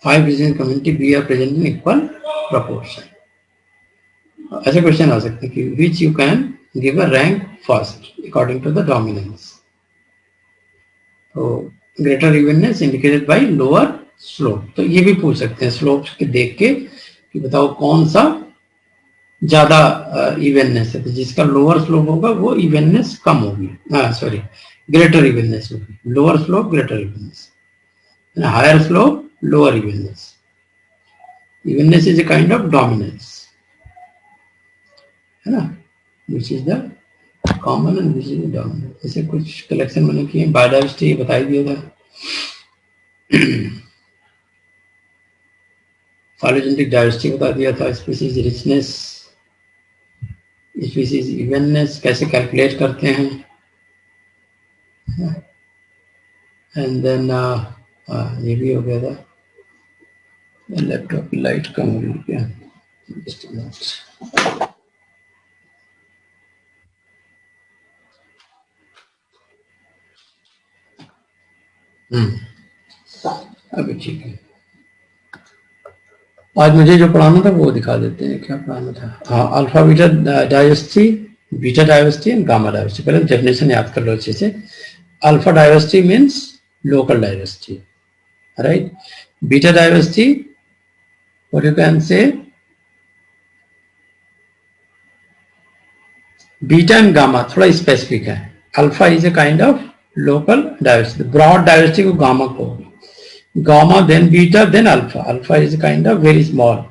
5 region community B are present in equal proportion. ऐसे क्वेश्चन आ सकते हैं कि which you can give a rank first according to the dominance. तो greater evenness indicated by lower slope. तो ये भी पूछ सकते हैं स्लोप के देख के कि बताओ कौन सा ज्यादा इवननेस है। तो जिसका लोअर स्लोप होगा वो इवननेस कम होगी, सॉरी ग्रेटर इवननेस होगी। Lower slope greater evenness, higher slope lower evenness. Evenness is a kind of dominance, है ना, which is the common and which is the dominance. ऐसे कुछ कलेक्शन मैंने किए। बायोडाइवर्सिटी बताई दिया था, फाइलोजेनेटिक डाइवर्सिटी बता दिया था, स्पीसीज रिचनेस, स्पीसीज इवननेस कैसे कैलकुलेट करते हैं, एंड देन ये भी हो गया था। लैपटॉप की लाइट कम हो रही है क्या? Just a minute. अभी ठीक है। आज मुझे जो पढ़ाना था वो दिखा देते हैं। क्या पढ़ाना था? हाँ, alpha beta diversity, beta diversity and gamma diversity. पहले डेफिनेशन याद कर लो अच्छे से। Alpha diversity means local diversity, right. Beta diversity, what you can say, beta and gamma थोड़ा स्पेसिफिक है। Alpha is a kind of local diversity, broad diversity को गामा को, gamma then beta then alpha. Alpha is a kind of very small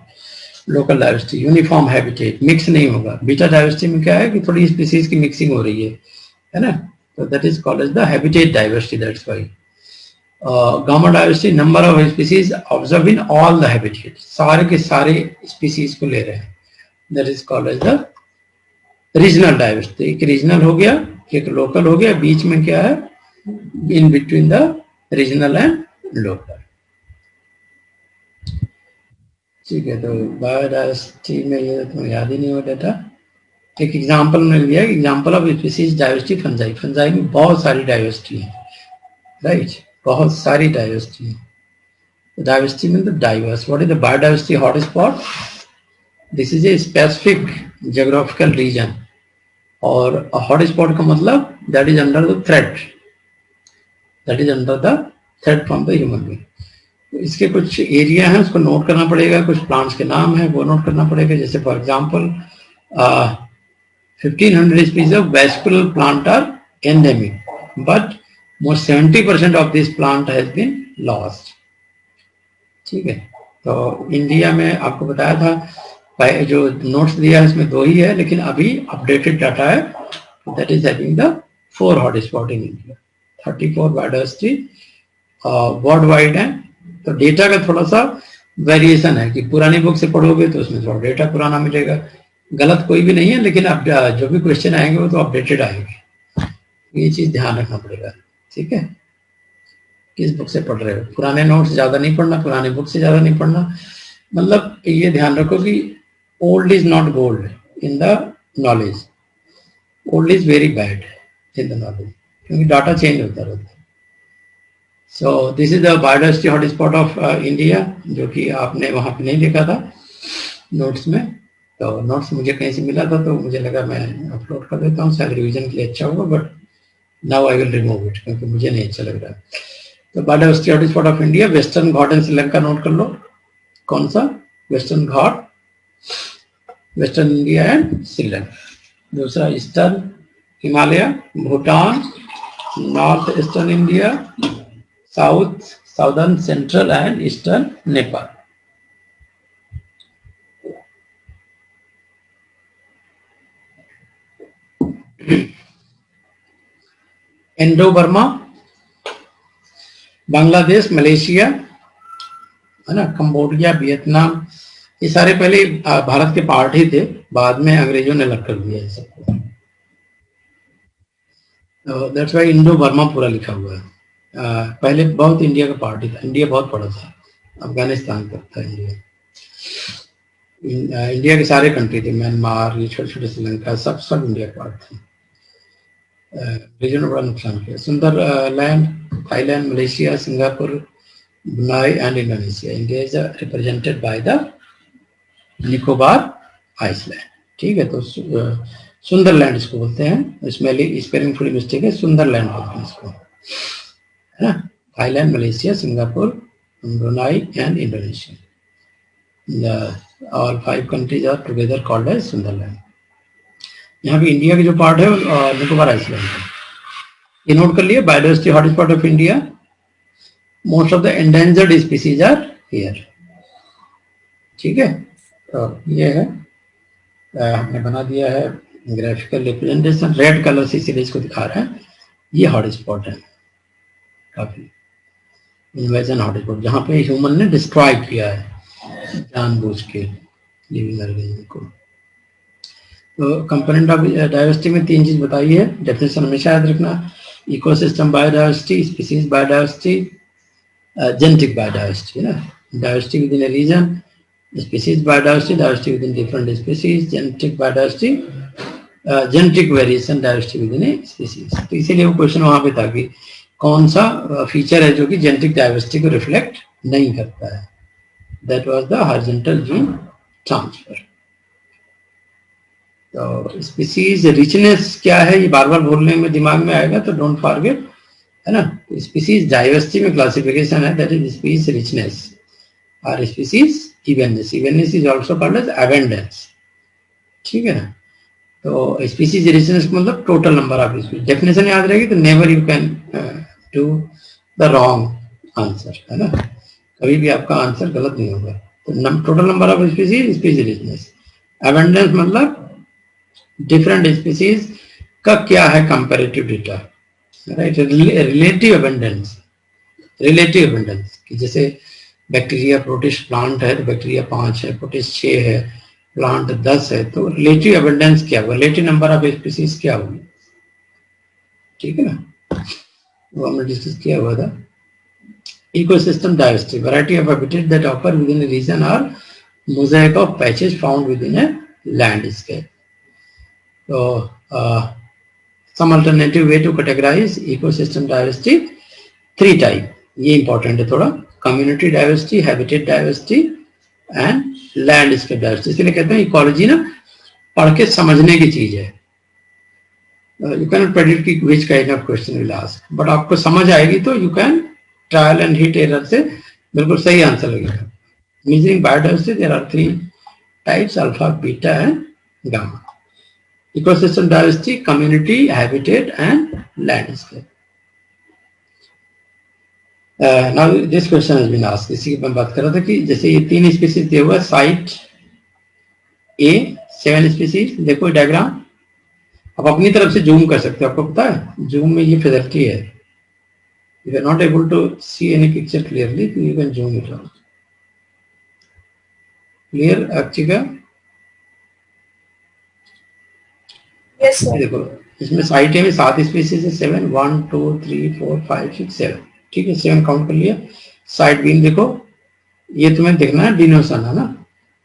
local diversity, uniform habitat, mix नहीं होगा। बीटा डाइवर्सिटी में क्या है कि थोड़ी स्पीसीज की मिक्सिंग हो रही है ना, तो that is called as the habitat diversity, that's why. Gamma diversity, number of species observe in all the habitat, सारे के सारे स्पीसीज को ले रहे हैं, that is called as the regional diversity. एक रीजनल हो गया, एक लोकल हो गया, बीच में क्या है, in between the regional and local. ठीक है, तो बायोडाइवर्सिटी में ये तुम्हें याद ही नहीं हो डाटा। एक एग्जांपल मिल गया, example of species diversity fungi. Fungi में बहुत सारी डाइवर्सिटी है, राइट, बहुत सारी डाइवर्सिटी है। Diversity mean the diverse. What is the biodiversity hotspot? This is a specific geographical region, और हॉटस्पॉट का मतलब that is under the threat, that is under the threat from the human being. तो इसके कुछ एरिया हैं, उसको नोट करना पड़ेगा, कुछ प्लांट्स के नाम है वो नोट करना पड़ेगा। जैसे for example 1500 species of vascular plant are endemic, but most 70% of this plant has been lost. ठीक है, तो इंडिया में आपको बताया था, जो नोट्स दिया है इसमें 2 ही है, लेकिन अभी अपडेटेड डाटा है, that is having the 4 hotspot in India, 34 biodiversity world wide है। तो डेटा का थोड़ा सा वेरिएशन है कि पुरानी बुक से पढ़ोगे तो उसमें थोड़ा डेटा पुराना मिलेगा, गलत कोई भी नहीं है, लेकिन अब जो भी क्वेश्चन आएंगे वो तो अपडेटेड आएंगे, ये चीज ध्यान रखना पड़ेगा। ठीक है, किस बुक से पढ़ रहे हो, पुराने नोट्स ज्यादा नहीं पढ़ना, पुराने बुक से ज्यादा नहीं पढ़ना। मतलब ये ध्यान रखो कि old is not gold in the knowledge, old is very bad in the knowledge, क्योंकि डाटा चेंज होता रहता है। So this is the biodiversity hotspot of India, जो कि आपने वहां पे नहीं देखा था नोट्स में। तो नोट्स मुझे कहीं से मिला था, तो मुझे लगा मैं अपलोड कर देता हूँ, शायद रिवीजन के लिए अच्छा होगा, but now I will remove it, क्योंकि मुझे नहीं अच्छा लग रहा है। तो biodiversity hotspot of India, western Ghat and Sri Lanka note कर लो। कौन सा? Western Ghat, western India and Sri Lanka. दूसरा eastern Himalaya, Bhutan, north eastern India, south, southern, central and eastern Nepal. Indo Burma, Bangladesh, Malaysia, है ना, कंबोडिया, वियतनाम, ये सारे पहले भारत के पार्ट ही थे, बाद में अंग्रेजों ने अलग कर दिया है सबको। दैट्स व्हाई इंडो बर्मा पूरा लिखा हुआ है। पहले बहुत इंडिया का पार्ट ही था, इंडिया बहुत बड़ा था, अफगानिस्तान तक था इंडिया। इंडिया के सारे कंट्री थे, म्यांमार, ये छोटे छोटे श्रीलंका, सब इंडिया का पार्ट थे। रीजन ने बड़ा नुकसान किया। Sundaland, Thailand, Malaysia, Singapore, Brunei and Indonesia. India is represented by the Nicobar island. ठीक है, तो सुंदरलैंड इसको बोलते हैं. इसमें स्पेलिंग थोड़ी मिस्टेक है, सुंदरलैंड बोलते हैं इसको, है ना. Thailand, Malaysia, Singapore, Brunei and Indonesia, all 5 countries are together called as Sundaland. यहाँ पे इंडिया की जो पार्ट है निकोबार आइसलैंड है. ये नोट कर लिए. Biodiversity hotspot of India, most of the endangered species are here. ठीक है, तो ये है, हमने बना दिया है ग्राफिकल रिप्रेजेंटेशन. रेड कलर से इसीलिए इसको दिखा रहे हैं. ये हॉटस्पॉट है, काफी इन्वेजन हॉटस्पॉट, जहाँ पे ह्यूमन ने डिस्ट्रॉय किया है जानबूझ के लिविंग ऑर्गेनिज्म को. तो कंपोनेंट ऑफ डाइवर्सिटी में 3 चीज बताई है. डेफिनेशन हमेशा याद रखना. Ecosystem biodiversity, species biodiversity, genetic biodiversity, ना. Diversity within a region, species biodiversity, diversity within different species, genetic biodiversity, genetic variation, diversity within a species. तो इसीलिए वो क्वेश्चन वहां पे था कि कौन सा फीचर है जो कि जेनेटिक डाइवर्सिटी को रिफ्लेक्ट नहीं करता है. That was the horizontal gene transfer. तो स्पीसीज रिचनेस क्या है, ये बार बार बोलने में दिमाग में आएगा, तो डोंट फॉरगेट, है ना. स्पीसीज डाइवर्सिटी में क्लासिफिकेशन है, दैट इज स्पीसीज रिचनेस और species evenness. Evenness is also called as abundance. ठीक है ना. तो स्पीसीज रिचनेस मतलब total number of species. Definition याद रहेगी तो never you can do the wrong answer, है ना. कभी भी आपका आंसर गलत नहीं होगा. तो total number of species, species richness. Abundance मतलब डिफरेंट स्पीसीज का क्या है comparative data, right. Relative abundance, relative abundance, जैसे बैक्टीरिया प्रोटिस्ट प्लांट है तो बैक्टीरिया 5 है, प्रोटिस्ट 6 है, प्लांट 10 है, तो रिलेटिव अबंडेंस क्या होगा, रिलेटिव नंबर ऑफ स्पीसीज क्या होगी. ठीक है ना, वो हमने डिस्कस किया हुआ था. Ecosystem diversity, variety of habitat that occur within a region और mosaic of patches found within a landscape. तो some alternative way to categorize ecosystem diversity, 3 type. ये इंपॉर्टेंट है थोड़ा. Community diversity, habitat diversity and landscape diversity. इसलिए कहते हैं इकोलॉजी ना पढ़ के समझने की चीज है. यू कैन प्रेडिक्ट कि which kind of question will ask, but आपको समझ आएगी तो you can trial and hit error से बिल्कुल सही आंसर लगेगा. Measuring biodiversity there are 3 types, alpha, beta and gamma. Ecosystem diversity, community, habitat and landscape. Now this question has been asked. इसी की मैं बात कर रहा था कि जैसे ये 3 स्पीसीज दिया हुआ है, साइट ए 7 स्पीसीज. देखो डायग्राम, आप अपनी तरफ से जूम कर सकते हो. आपको पता है जूम में ये फैसिलिटी है. If you are not able to see any picture clearly तो you can zoom it out. Clear Archika? Yes sir. देखो इसमें साइट ए में 7 स्पीसीज है. 7, 1 2 3 4 5 6 7. ठीक है, 7 काउंट कर लिया. साइड बीम देखो, ये तुम्हें देखना है डिनोशन, है ना.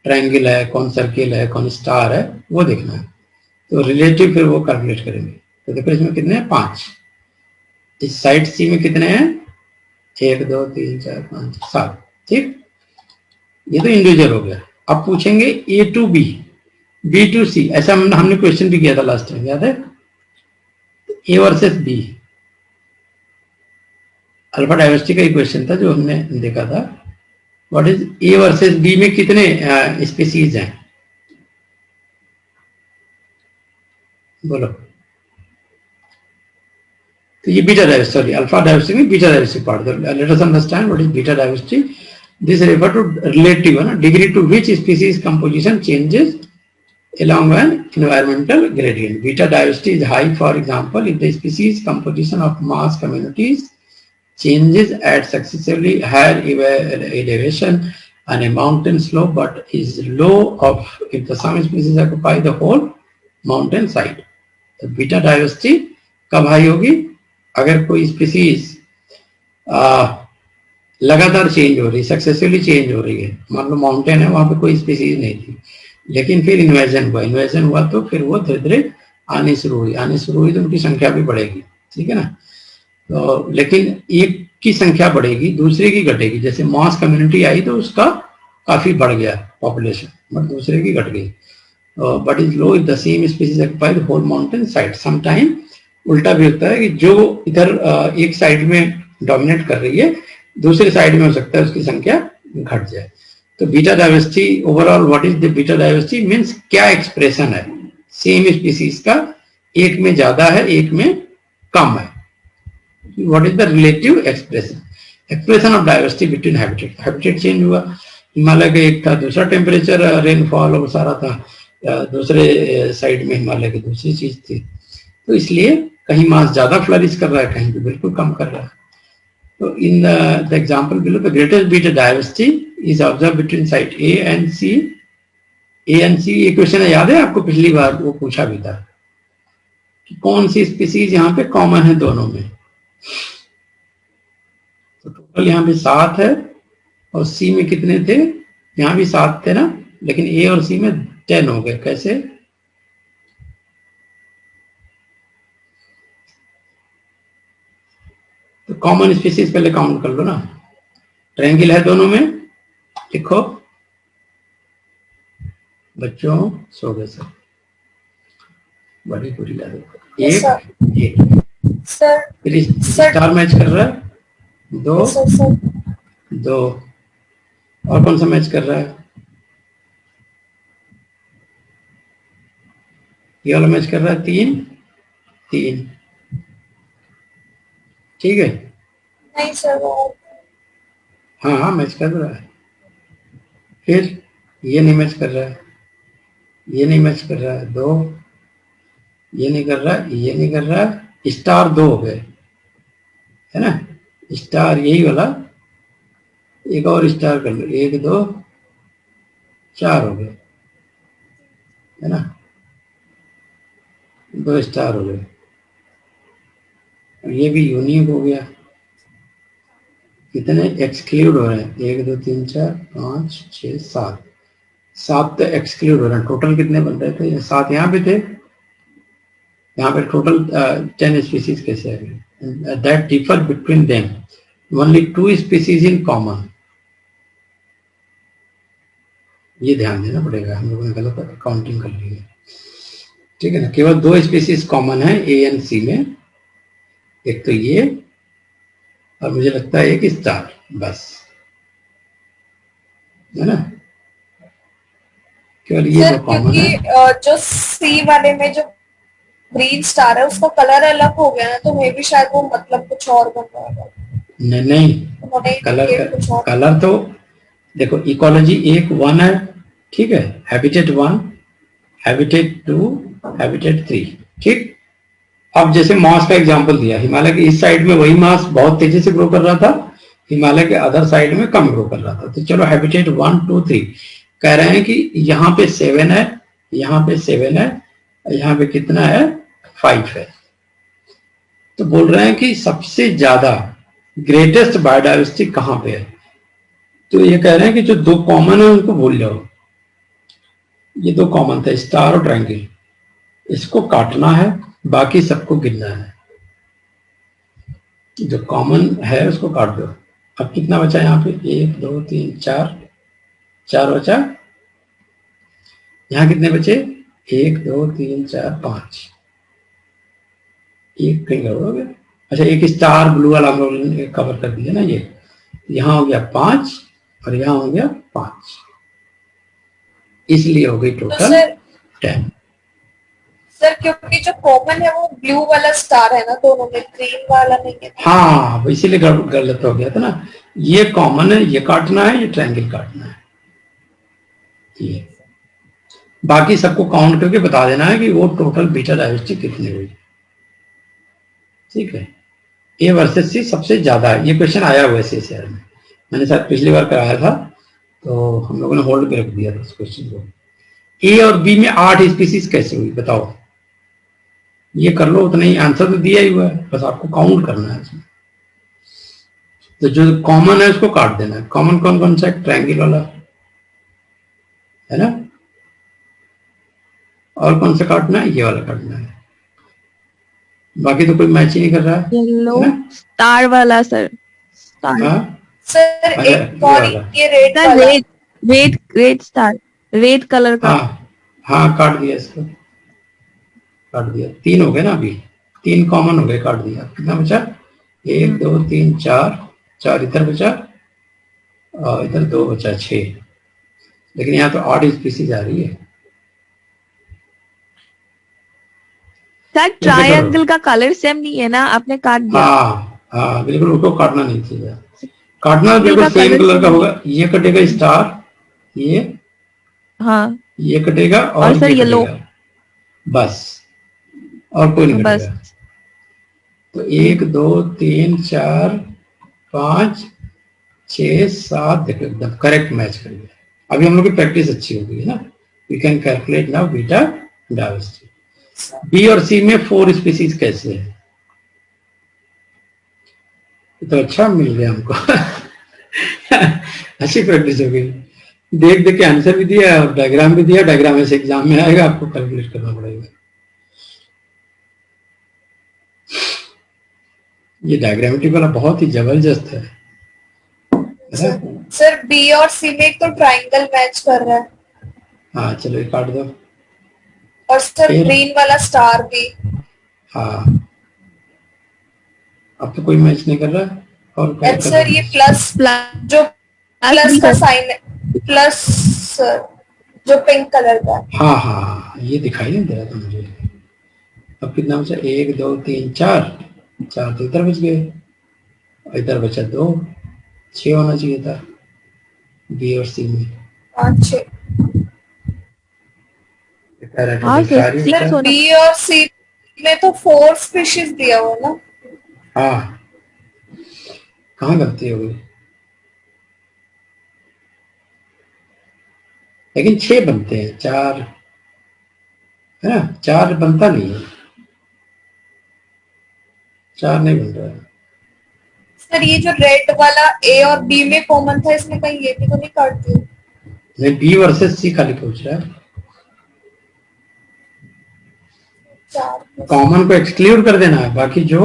ट्रायंगल है, कौन सर्किल है, कौन स्टार है, वो देखना है. तो रिलेटिव फिर वो कैलकुलेट करेंगे. तो देखो इसमें कितने हैं, 5. इस साइड सी में कितने हैं, 1 2 3 4 5 7. ठीक, ये तो इंडिविजुअल हो गया. अब पूछेंगे ए टू बी, बी टू सी. ऐसा हमने क्वेश्चन भी किया था लास्ट टाइम, याद है. A versus B, alpha diversity का ही क्वेश्चन था जो हमने देखा था. What is A versus B में कितने स्पीसीज हैं, बोलो. तो ये beta diversity, sorry alpha diversity में beta diversity part. Let us understand what is beta diversity. This refer to relative, है ना, degree to which species composition changes along an environmental gradient. Beta diversity is high, for example, if the species composition of mass communities changes at successively higher elevation on a mountain slope, but is low of if the some species occupy the whole mountain side. तो बीटा डाइवर्सिटी कब हाई होगी, अगर कोई स्पीसीज लगातार चेंज हो रही, सक्सेसिवली चेंज हो रही है. मान लो माउंटेन है, वहां पे कोई स्पीसीज नहीं थी, लेकिन फिर इन्वेजन हुआ तो फिर वो धीरे धीरे आने शुरू हुई तो उनकी संख्या भी बढ़ेगी. ठीक है ना. तो लेकिन ये की संख्या बढ़ेगी, दूसरे की घटेगी। जैसे मॉस कम्युनिटी आई तो उसका काफी बढ़ गया पॉपुलेशन, बट दूसरे की घट गई। But is low if the same species occupy the whole mountain side. Sometime उल्टा भी होता है कि जो इधर एक साइड में डोमिनेट कर रही है, दूसरे साइड में हो सकता है उसकी संख्या घट जाए। तो beta diversity overall, what is the beta diversity means क्या एक्सप्रेशन है सेम स्पीसीज का, एक में ज्यादा है एक में कम है। What is the relative expression of diversity between habitat. Habitat change हुआ, हिमालय का एक था दूसरा टेम्परेचर रेनफॉल और सारा था, दूसरे साइड में हिमालय की दूसरी चीज थी। तो इसलिए कहीं मास ज्यादा फ्लरिश कर रहा है, कहीं पे बिल्कुल कम कर रहा है। तो in the example below the greatest beta diversity is observe between site A and C. A and C ये क्वेश्चन याद है आपको, पिछली बार वो पूछा भी था कि कौन सी स्पीसीज यहाँ पे कॉमन है दोनों में। तो टोटल यहाँ पे 7 है और सी में कितने थे, यहाँ भी 7 थे ना, लेकिन ए और सी में 10 हो गए। कैसे? तो कॉमन स्पीसीज पहले काउंट कर लो ना। ट्रायंगल है दोनों में, लिखो। बच्चों सो गए सब, बड़ी बुरी आदत। एक स्टार मैच कर रहा है, 2 2 और कौन सा मैच कर रहा है? ये वाला मैच कर रहा है, 3 3। ठीक है? नहीं सर, हाँ हाँ मैच कर रहा है। फिर ये नहीं मैच कर रहा है, ये नहीं मैच कर रहा है, 2 ये नहीं कर रहा है, ये नहीं कर रहा है। स्टार 2 हो गए, है ना? स्टार यही वाला, एक और स्टार कर लो, 1 2 4 हो गए, है ना? 2 स्टार हो गए। ये भी यूनिक हो गया। कितने एक्सक्लूड हो रहे हैं? 1 2 3 4 5 6 7 7 तो एक्सक्लूड हो रहे हैं। टोटल कितने बन रहे थे? 7 यहाँ पे थे, यहाँ पे टोटल 10 स्पीसीज कैसे आ गए? That differ between them only 2 species in common. ये ध्यान देना पड़ेगा, हम लोगों ने गलत काउंटिंग कर ली है। ठीक है ना? केवल 2 स्पीसीज कॉमन है ए एंड सी में, एक तो ये और मुझे लगता है एक स्टार, बस, है ना? केवल ये जो कॉमन है। जो सी वाले में जो ग्रीन स्टार है उसका कलर अलग हो गया ना, तो मे भी शायद वो मतलब कुछ और बन रहा है। नहीं कलर तो देखो, इकोलॉजी 1 1 है, ठीक है? हैबिटेट 1, हैबिटेट 2, हैबिटेट 3, ठीक। अब जैसे मास का एग्जांपल दिया, हिमालय के इस साइड में वही मास बहुत तेजी से ग्रो कर रहा था, हिमालय के अदर साइड में कम ग्रो कर रहा था। तो चलो हैबिटेट 1 2 3 कह रहे हैं कि यहाँ पे 7 है, यहाँ पे 7 है, यहाँ पे कितना है? 5 है। तो बोल रहे हैं कि सबसे ज्यादा ग्रेटेस्ट बायोडाइवर्सिटी कहाँ पे है? तो ये कह रहे हैं कि जो 2 कॉमन है उनको भूल जाओ। ये 2 कॉमन थे, स्टार और ट्रायंगल, इसको काटना है, बाकी सबको गिनना है। जो कॉमन है उसको काट दो। अब कितना बचा यहाँ पे? 1 2 3 4 बचा। यहाँ कितने बचे? 1 2 3 4 5, एक कहीं गड़बड़ हो गया। अच्छा, एक स्टार ब्लू वाला हम लोग ने कवर कर दिया ना, ये यहाँ हो गया 5 और यहाँ हो गया 5, इसलिए हो गई टोटल 10। सर क्योंकि जो कॉमन है वो ब्लू वाला स्टार है ना दोनों में, ग्रीन वाला नहीं है। हाँ, इसीलिए गलत हो गया था ना। ये कॉमन है, ये काटना है, ये ट्रायंगल काटना है। ये बाकी सबको काउंट करके बता देना है कि वो टोटल बीटा डाइवर्सिटी कितनी हुई। ठीक है? ए वर्सेस सी सबसे ज्यादा है। ये क्वेश्चन आया हुआ है CSIR में, मैंने शायद पिछली बार कराया था, तो हम लोगों ने होल्ड पे रख दिया था उस क्वेश्चन को। ए और बी में 8 स्पीसीज कैसे हुई बताओ? ये कर लो, उतना ही आंसर तो दिया ही हुआ है, बस आपको काउंट करना है इसमें। तो जो कॉमन है उसको काट देना है। कॉमन कौन कौन सा? ट्रायंगल वाला, है ना? और कौन सा काटना है? ये वाला काटना है। बाकी तो कोई मैच ही नहीं कर रहा है। येलो स्टार वाला सर, हाँ सर अच्छा, एक और वाला। ये रेड सर वाला। रेड स्टार, रेड कलर का। हाँ हाँ, काट दिया इसको, काट दिया। 3 हो गए ना अभी, 3 कॉमन हो गए, काट दिया। कितना बचा? 1 2 3 4, 4 इधर बचा और इधर 2 बचा, 6। लेकिन यहाँ तो 8 स्पीसीज आ रही है। सर ऐसे करो। ट्रायंगल का कलर सेम नहीं है ना, आपने काट दिया। हाँ हाँ, बिल्कुल उसको काटना नहीं चाहिए। काटना ट्रायंगल बिल्कुल का सेम कलर कलर सेम का नहीं होगा। ये कटेगा स्टार, हाँ, ये कटेगा और और सर ये येलो। कटेगा, बस, और कोई नहीं बस। कटेगा। तो 1 2 3 4 5 6 7, देखो एकदम करेक्ट मैच कर गया। अभी हम लोग की प्रैक्टिस अच्छी हो गई है ना। We can calculate now beta diversity. B और सी में 4 स्पीसीज कैसे है? ये तो अच्छा मिल गया हमको। अच्छी प्रैक्टिस हो गई। देख देख के आंसर भी दिया और डायग्राम भी दिया। डायग्राम ऐसे एग्जाम में आएगा, आपको कैलकुलेट करना पड़ेगा। ये डायग्रामेटिक वाला बहुत ही जबरदस्त है ना? सर बी और सी में एक तो ट्रायंगल मैच कर रहा है, हाँ चलो ये काट दो। और सर फिर ग्रीन वाला स्टार भी। हाँ, अब तो कोई मैच नहीं कर रहा। और क्या एंड कर सर रहा ये है? प्लस, प्लस जो भी प्लस का सर। साइन है, प्लस सर, जो पिंक कलर का है। हाँ हाँ हाँ, ये दिखाई नहीं दे रहा था मुझे। अब कितना बचा? 1 2 3 4, 4 तो इधर बच गए और इधर बचा 2, 6 होना चाहिए था बी और सी में। 5 6। हाँ सर, सारी बचा। 6 सर होना। बी और सी में तो 4 स्पीशीज दिया हुआ ना। हाँ, कहाँ गलती हो गई? लेकिन 6 बनते हैं, 4 है ना? 4 बनता नहीं है, 4 नहीं बन रहा है। सर ये जो रेड वाला ए और बी में कॉमन था, इसमें कहीं ये भी तो नहीं काट दिया? नहीं, बी वर्सेस सी खाली पूछ रहा है। 4 कॉमन को एक्सक्लूड कर देना है, बाकी जो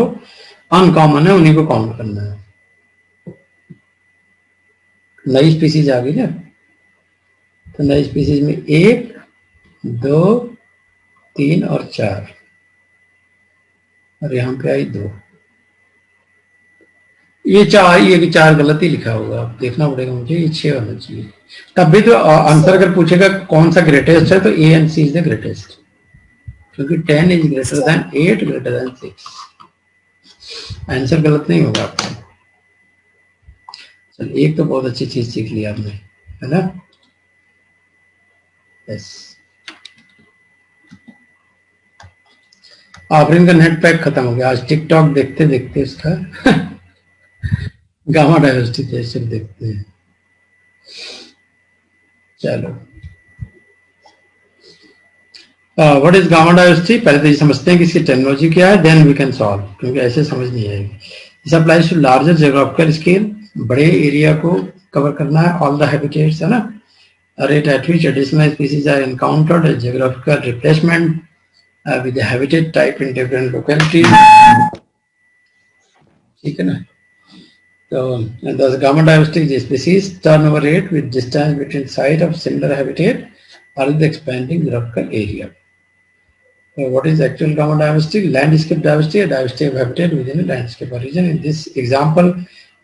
अनकॉमन है उन्हीं को काउंट करना है। नई स्पीसीज आ गई ना, तो नई स्पीसीज में 1 2 3 और 4, और यहाँ पे आई 2। ये 4 गलत ही लिखा होगा, अब देखना पड़ेगा मुझे। ये 6 होना चाहिए। तब भी तो आंसर अगर पूछेगा कौन सा ग्रेटेस्ट है, तो A and C is the greatest, क्योंकि 10 is greater than 8 greater than 6। Answer गलत नहीं होगा आपका। चल, एक तो बहुत अच्छी चीज सीख ली आपने, है ना? यस। आफरीन का नेट पैक खत्म हो गया आज। टिकटॉक देखते देखते उसका गामा डायवर्सिटी टेस्ट देखते हैं। चलो, व्हाट इज गामा डायवर्सिटी? पहले तो ये समझते हैं कि इसकी टेक्नोलॉजी क्या है, देन वी कैन सॉल्व, क्योंकि ऐसे समझ नहीं आएगी। This applies to larger geographical scale, बड़े एरिया को कवर करना है, ऑल द हैबिटेट्स, है ना? Rate at which additional species are encountered, geographical replacement with the habitat type in different localities, ठीक है ना? तो the gamma diversity is species turnover rate with distance between site of similar habitat or the expanding geographical area. So what is actual gamma diversity? Landscape diversity, a diversity of habitat within a landscape or region. In this example,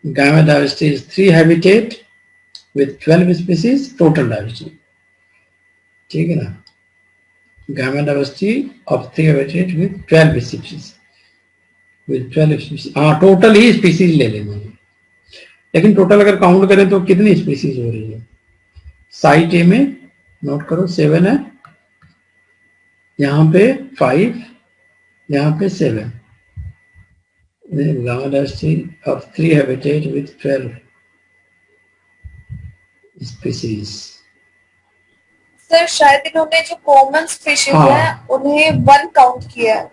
gamma diversity is 3 habitat with 12 species total diversity, ठीक है ना? Gamma diversity of 3 habitat with 12 species. With 12 species, हाँ टोटल ही स्पीसीज ले लेना है। लेकिन टोटल अगर काउंट करें तो कितनी स्पीसीज हो रही है? साइट ए में नोट करो 7 है, यहाँ पे 5, यहाँ पे 7। Gamma diversity of 3 habitat with 12 species. Sir शायद इन्होंने जो कॉमन स्पीशीज हाँ। है उन्हें 1 काउंट किया है।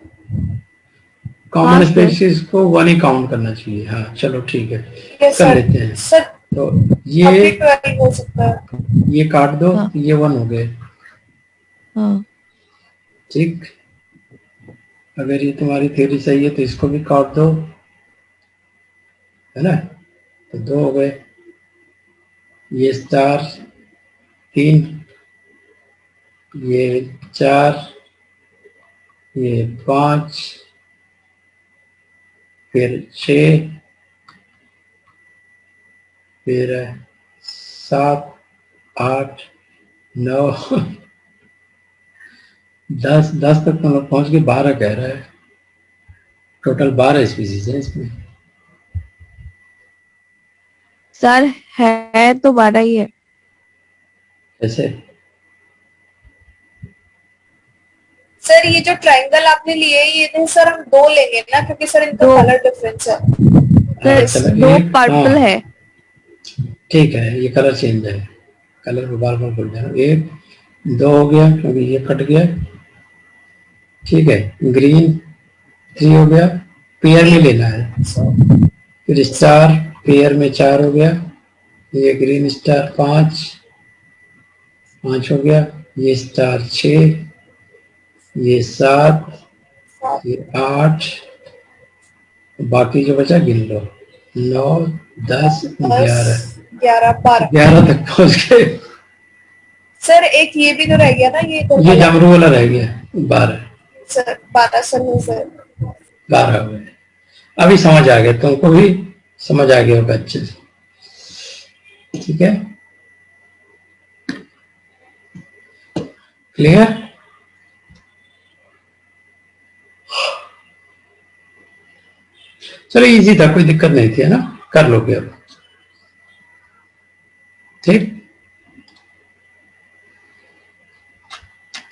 कॉमन हाँ, स्पीसीज को 1 ही काउंट करना चाहिए। हाँ चलो ठीक है, Yes, कर सर। लेते हैं। सर तो अभी ये 12 हो सकता है। ये काट दो, हाँ। ये 1 हो गए, हाँ ठीक। अगर ये तुम्हारी थ्योरी सही है तो इसको भी काट दो, है ना? तो 2 हो गए, ये स्टार 3, ये 4, ये 5, फिर 6, फिर 7, 8, 9, 10 तक तो लोग पहुंच के 12 कह रहा है। टोटल 12 स्पीसीज है इसमें। सर है तो 12 ही है। कैसे? सर ये जो ट्रायंगल आपने लिए है ये तो सर हम 2 लेंगे ना, क्योंकि सर इनका 2 कलर डिफरेंस है। सर चलो 2 एक, पर्पल हाँ है। ठीक है, ये कलर चेंज है, कलर को बार बार भूल जाना। 1 2 हो गया क्योंकि ये कट गया, ठीक है। ग्रीन 3 हो गया, पेयर में लेना है। फिर स्टार पेयर में 4 हो गया, ये ग्रीन स्टार 5 हो गया, ये स्टार 6, ये 7, ये 8, बाकी जो बचा गिन लो, 9 10 11 11 12 11 तक पहुंच गए। सर एक ये भी तो रह गया ना, ये जामरू वाला रह गया, 12 सर 12 सर नहीं सर 12 हो गए। अभी समझ आ गया, तुमको भी समझ आ गया होगा अच्छे से, ठीक है, क्लियर। चलो इजी था, कोई दिक्कत नहीं थी, है ना, कर लोगे अब, ठीक।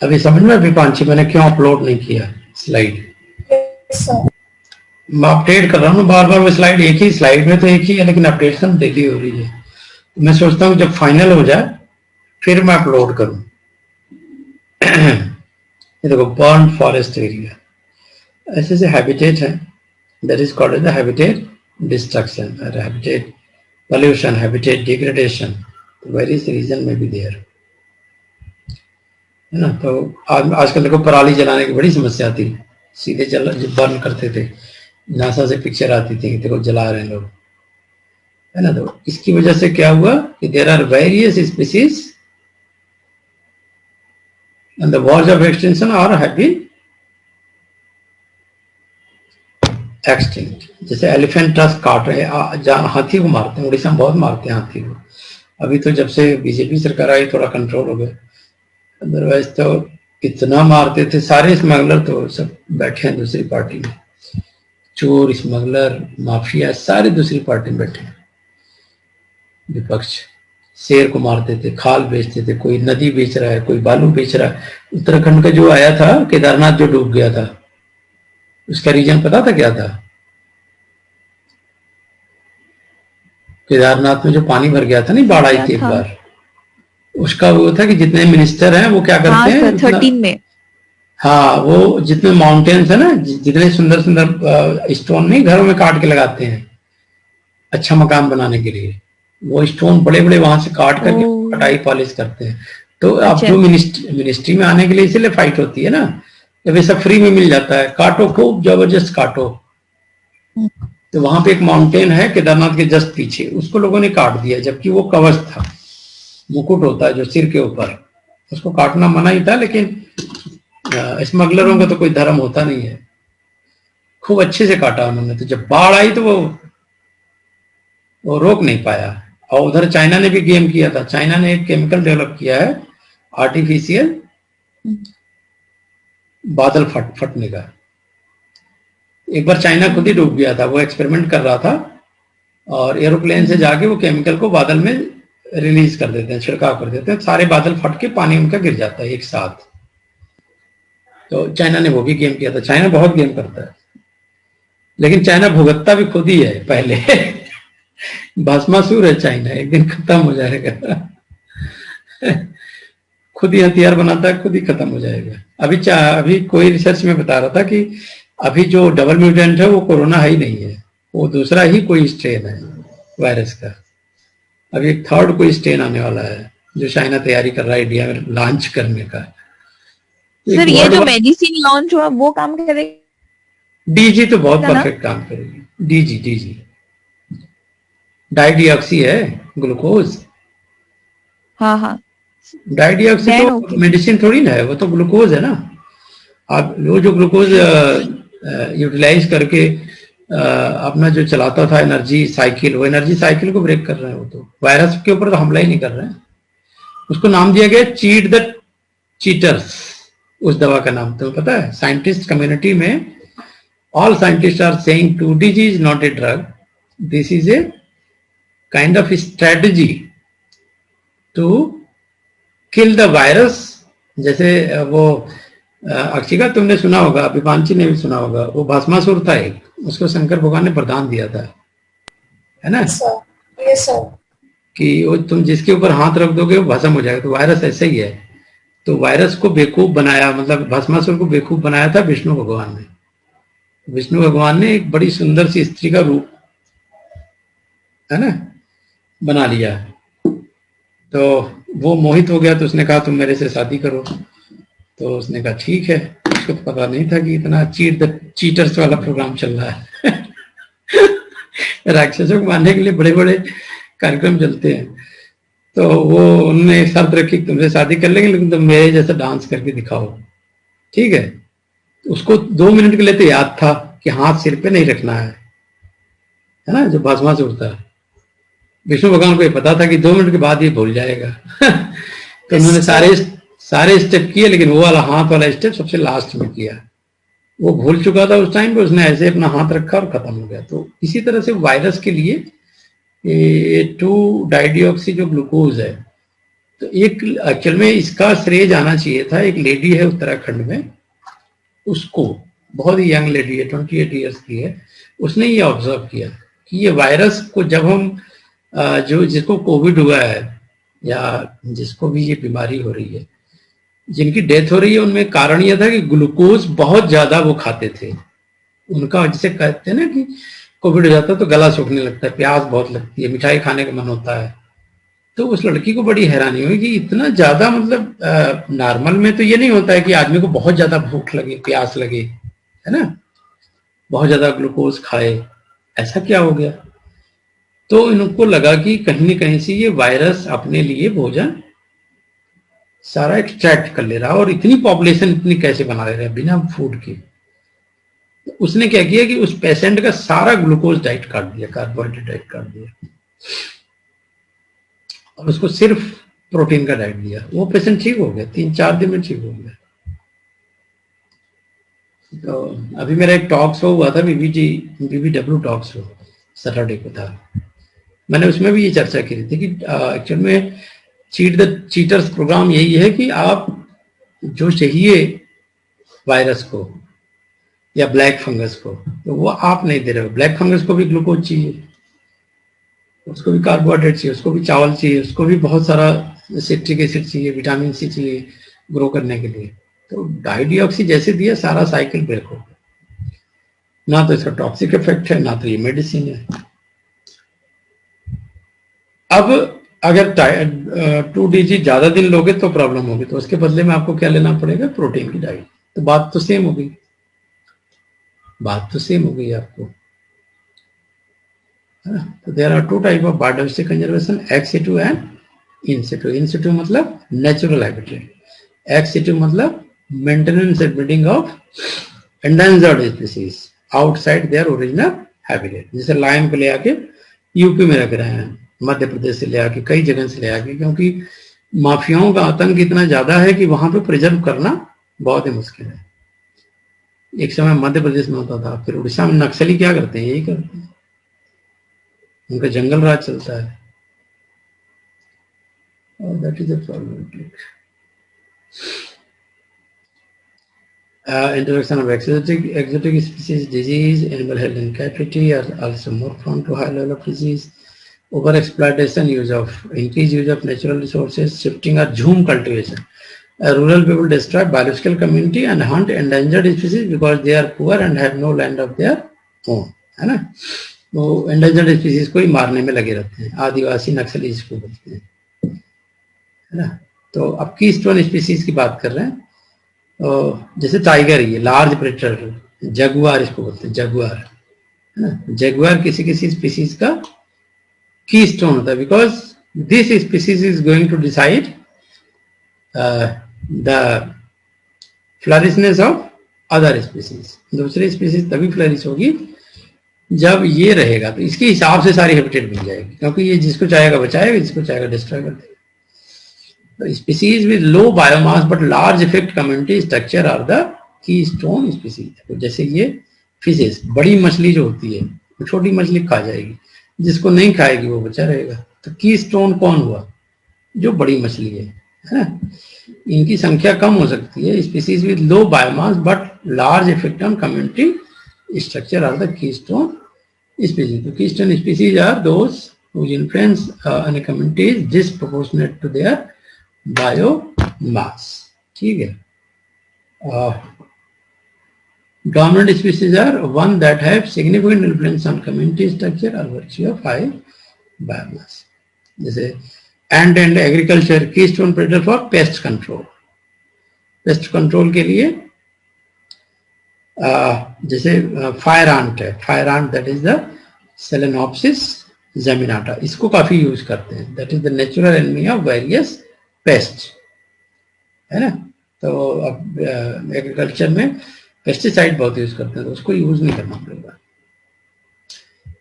अभी समझ में विपांशी मैंने क्यों अपलोड नहीं किया स्लाइड? सर मैं अपडेट कर रहा हूँ बार बार, वो स्लाइड एक ही स्लाइड में तो एक ही है, लेकिन अपडेशन डेली हो रही है। मैं सोचता हूँ जब फाइनल हो जाए फिर मैं अपलोड करूँ। ये देखो, बर्न फॉरेस्ट एरिया, ऐसे ऐसे हैबिटेट है, that is called the habitat destruction, habitat pollution, habitat degradation, various reason may be there, है ना। तो आजकल देखो पराली जलाने की बड़ी समस्या आती है, सीधे जल बर्न करते थे, नासा से पिक्चर आती थी कि देखो जला रहे हैं लोग, है ना। तो इसकी वजह से क्या हुआ कि there are various species and the verge of extension are have been extinct. जैसे एलिफेंट टस्क काट रहे हैं, जहाँ हाथी को मारते हैं, उड़ीसा में बहुत मारते हैं हाथी को। अभी तो जब से बीजेपी सरकार आई थोड़ा कंट्रोल हो गया, अदरवाइज तो इतना मारते थे। सारे स्मगलर तो सब बैठे हैं दूसरी पार्टी में, चोर स्मगलर माफिया सारे दूसरी पार्टी में बैठे हैं, विपक्ष। शेर को मारते थे, खाल बेचते थे, कोई नदी बेच रहा है, कोई बालू बेच रहा है। उत्तराखंड का जो आया था केदारनाथ जो डूब गया था, उसका रीजन पता था क्या था? केदारनाथ में जो पानी भर गया था, नहीं बाढ़ आई थी एक बार, उसका वो था कि जितने मिनिस्टर हैं वो क्या करते हैं 13 में, हाँ वो जितने माउंटेन्स है ना, जितने सुंदर सुंदर स्टोन नहीं घरों में काट के लगाते हैं अच्छा मकान बनाने के लिए, वो स्टोन बड़े बड़े वहां से काट करके कटाई पॉलिश करते हैं। तो अब जो मिनिस्ट्री में आने के लिए इसीलिए फाइट होती है ना, जब ये सब फ्री में मिल जाता है, काटो खूब जबरदस्त काटो। तो वहां पे एक माउंटेन है केदारनाथ के जस्ट पीछे, उसको लोगों ने काट दिया, जबकि वो कवच था, मुकुट होता है जो सिर के ऊपर, उसको काटना मना ही था। लेकिन स्मगलरों का तो कोई धर्म होता नहीं है, खूब अच्छे से काटा उन्होंने। तो जब बाढ़ आई तो वो रोक नहीं पाया। और उधर चाइना ने भी गेम किया था, चाइना ने एक केमिकल डेवलप किया है आर्टिफिशियल बादल फटने का। एक बार चाइना खुद ही डूब गया था, वो एक्सपेरिमेंट कर रहा था और एरोप्लेन से जाके वो केमिकल को बादल में रिलीज कर देते हैं, छिड़काव कर देते हैं, सारे बादल फट के पानी उनका गिर जाता है एक साथ। तो चाइना ने वो भी गेम किया था। चाइना बहुत गेम करता है, लेकिन चाइना भुगतता भी खुद ही है पहले। भस्मासुर है चाइना, एक दिन खत्म हो जाएगा। खुद ही हथियार बनाता है, खुद ही खत्म हो जाएगा। अभी कोई रिसर्च में बता रहा था कि अभी जो डबल म्यूटेंट है वो कोरोना है ही नहीं है, वो दूसरा ही कोई स्ट्रेन है वायरस का। अभी एक थर्ड कोई स्ट्रेन आने वाला है जो चाइना तैयारी कर रहा है इंडिया में लॉन्च करने का। सर ये जो मेडिसिन लॉन्च हुआ वो काम करेगा? डीजी तो बहुत परफेक्ट काम करेगी। डीजी डाइडिऑक्सी है, ग्लूकोज। हाँ हाँ डाइडिऑक्सी बैन तो हो गया। मेडिसिन थोड़ी ना है, वो तो ग्लूकोज है ना। आप वो जो ग्लूकोज यूटिलाइज करके अपना जो चलाता था एनर्जी साइकिल, वो एनर्जी साइकिल को ब्रेक कर रहे हैं। वो तो वायरस के ऊपर तो हमला ही नहीं कर रहे हैं। उसको नाम दिया गया चीट द चीटर्स, उस दवा का नाम। तो पता है साइंटिस्ट कम्युनिटी में all scientist are saying 2DG is not a drug, this is a kind of strategy to kill the virus. जैसे वो अक्षिका तुमने सुना होगा, विपांची ने भी सुना होगा, वो भस्मासुर था एक, उसको शंकर भगवान ने वरदान दिया था, है ना, ये सर कि वो तुम जिसके ऊपर हाथ रख दोगे वो भस्म हो जाएगा। तो वायरस ऐसे ही है। तो वायरस को बेवकूफ बनाया, मतलब भस्मासुर को बेवकूफ बनाया था विष्णु भगवान ने। विष्णु भगवान ने एक बड़ी सुंदर सी स्त्री का रूप, है ना, बना लिया। तो वो मोहित हो गया, तो उसने कहा तुम मेरे से शादी करो। तो उसने कहा ठीक है। उसको तो पता नहीं था कि इतना चीट द चीटर्स वाला प्रोग्राम चल रहा है। राक्षसों को मारने के लिए बड़े बड़े कार्यक्रम चलते हैं। तो वो उन्होंने शर्त रखी तुमसे शादी कर लेंगे लेकिन तुम मेरे जैसा डांस करके दिखाओ, ठीक है। उसको 2 मिनट के लिए तो याद था कि हाथ सिर पे नहीं रखना है ना, जो भस्मासुर था। विष्णु भगवान को ये पता था कि 2 मिनट के बाद ये भूल जाएगा। तो उन्होंने सारे स्टेप किए, लेकिन वो वाला हाथ वाला स्टेप सबसे लास्ट में किया। वो भूल चुका था उस टाइम पे, उसने ऐसे अपना हाथ रखा और खत्म हो गया। तो इसी तरह से वायरस के लिए 2-डाइडिऑक्सी जो ग्लूकोज है, तो एक एक्चुअल में इसका श्रेय जाना चाहिए था। एक लेडी है उत्तराखंड में, उसको, बहुत ही यंग लेडी है, 28 ईयर्स की है, उसने ये ऑब्जर्व किया कि ये वायरस को जब हम जो जिसको कोविड हुआ है या जिसको भी ये बीमारी हो रही है, जिनकी डेथ हो रही है, उनमें कारण यह था कि ग्लूकोज बहुत ज्यादा वो खाते थे। उनका जिसे कहते हैं ना कि कोविड हो जाता है तो गला सूखने लगता है, प्यास बहुत लगती है, मिठाई खाने का मन होता है। तो उस लड़की को बड़ी हैरानी हुई कि इतना ज्यादा, मतलब नॉर्मल में तो ये नहीं होता है कि आदमी को बहुत ज्यादा भूख लगे, प्यास लगे, है ना, बहुत ज्यादा ग्लूकोज खाए, ऐसा क्या हो गया। तो इनको लगा कि कहीं न कहीं से ये वायरस अपने लिए भोजन सारा एक्सट्रैक्ट कर ले रहा है, और इतनी पॉपुलेशन इतनी कैसे बना ले रहा है बिना फूड के। तो उसने क्या किया कि उस पेशेंट का सारा ग्लूकोज डाइट काट दिया, कार्बोहाइड्रेट डाइट काट दिया, और उसको सिर्फ प्रोटीन का डाइट दिया। वो पेशेंट ठीक हो गया, 3-4 दिन में ठीक हो गया। तो अभी मेरा एक टॉक शो हुआ था, BBW टॉक शो, सैटरडे को था। मैंने उसमें भी ये चर्चा की थी कि एक्चुअल में चीट द चीटर्स प्रोग्राम यही है कि आप जो चाहिए वायरस को या ब्लैक फंगस को, तो वो आप नहीं दे रहे हो। ब्लैक फंगस को भी ग्लूकोज चाहिए, उसको भी कार्बोहाइड्रेट चाहिए, उसको भी चावल चाहिए, उसको भी बहुत सारा सिट्रिक एसिड चाहिए, विटामिन सी चाहिए ग्रो करने के लिए। तो डाइडिऑक्सी जैसे दिया, सारा साइकिल ब्रेक हो गया। ना तो इसका टॉक्सिक इफेक्ट है, ना तो ये मेडिसिन है। अब अगर 2DG ज्यादा दिन लोगे तो प्रॉब्लम होगी, तो उसके बदले में आपको क्या लेना पड़ेगा, प्रोटीन की डाइट। तो बात तो सेम होगी, आपको, है ना। तो there are 2 type of biodiversity conservation, ex situ and in situ. In situ मतलब नेचुरल हैबिटेट, एक्स सिटू मतलब maintenance and breeding of endangered species outside their original habitat. जैसे लायन को ले आके यूपी में रख रहे हैं, मध्य प्रदेश से ले आके, कई जगह से ले आके, क्योंकि माफियाओं का आतंक इतना ज्यादा है कि वहां पे प्रिजर्व करना बहुत ही मुश्किल है। एक समय मध्य प्रदेश में होता था, फिर उड़ीसा में नक्सली क्या करते हैं, यही करते हैं, उनका जंगल राज चलता है। और that is a problem. Introduction of exotic species disease, animal health and captivity are also more prone to high level of disease. Over exploitation, increased use of natural resources, shifting or zoom cultivation. Rural people destroy biological community and hunt endangered species because they are poor and have no land of their own, है ना। वो endangered species को ही मारने में लगे रहते हैं, आदिवासी नक्सली इसको बोलते हैं, है ना। तो अब की स्टोन स्पीसीज की बात कर रहे हैं। जैसे टाइगर, ये लार्ज प्रेडेटर, जगुआर इसको बोलते हैं, जगुआर, है ना। जगुआर किसी स्पीसीज का की स्टोन होता है, because this species is going to decide the flourishness of other species. दूसरी स्पीसीज तभी फ्लरिश होगी जब ये रहेगा, तो इसके हिसाब से सारी हैबिटेट मिल जाएगी, क्योंकि ये जिसको चाहेगा बचाएगा, जिसको चाहेगा डिस्ट्रॉय कर देगा। तो species with low biomass but large effect community structure are the keystone species. तो जैसे ये फिशेस, बड़ी मछली जो होती है, तो छोटी मछली खा जाएगी, जिसको नहीं खाएगी वो बचा रहेगा। तो की स्टोन कौन हुआ? जो बड़ी मछली है ना। इनकी संख्या कम हो सकती है, species with low biomass but large effect on community structure are the keystone species. तो keystone species are those whose influence on a community is disproportionate to their biomass। ठीक है। dominant species are one that have significant influence on community structure or virtue of high biomass। जैसे and agriculture keystone predator for pest control. Pest control के लिए जैसे फायर आंट है, fire ant that is the Solenopsis geminata, इसको काफी यूज करते हैं। That is the natural enemy of various pest, है ना। तो अब एग्रीकल्चर में पेस्टिसाइड बहुत यूज करते हैं, तो उसको यूज नहीं करना पड़ेगा।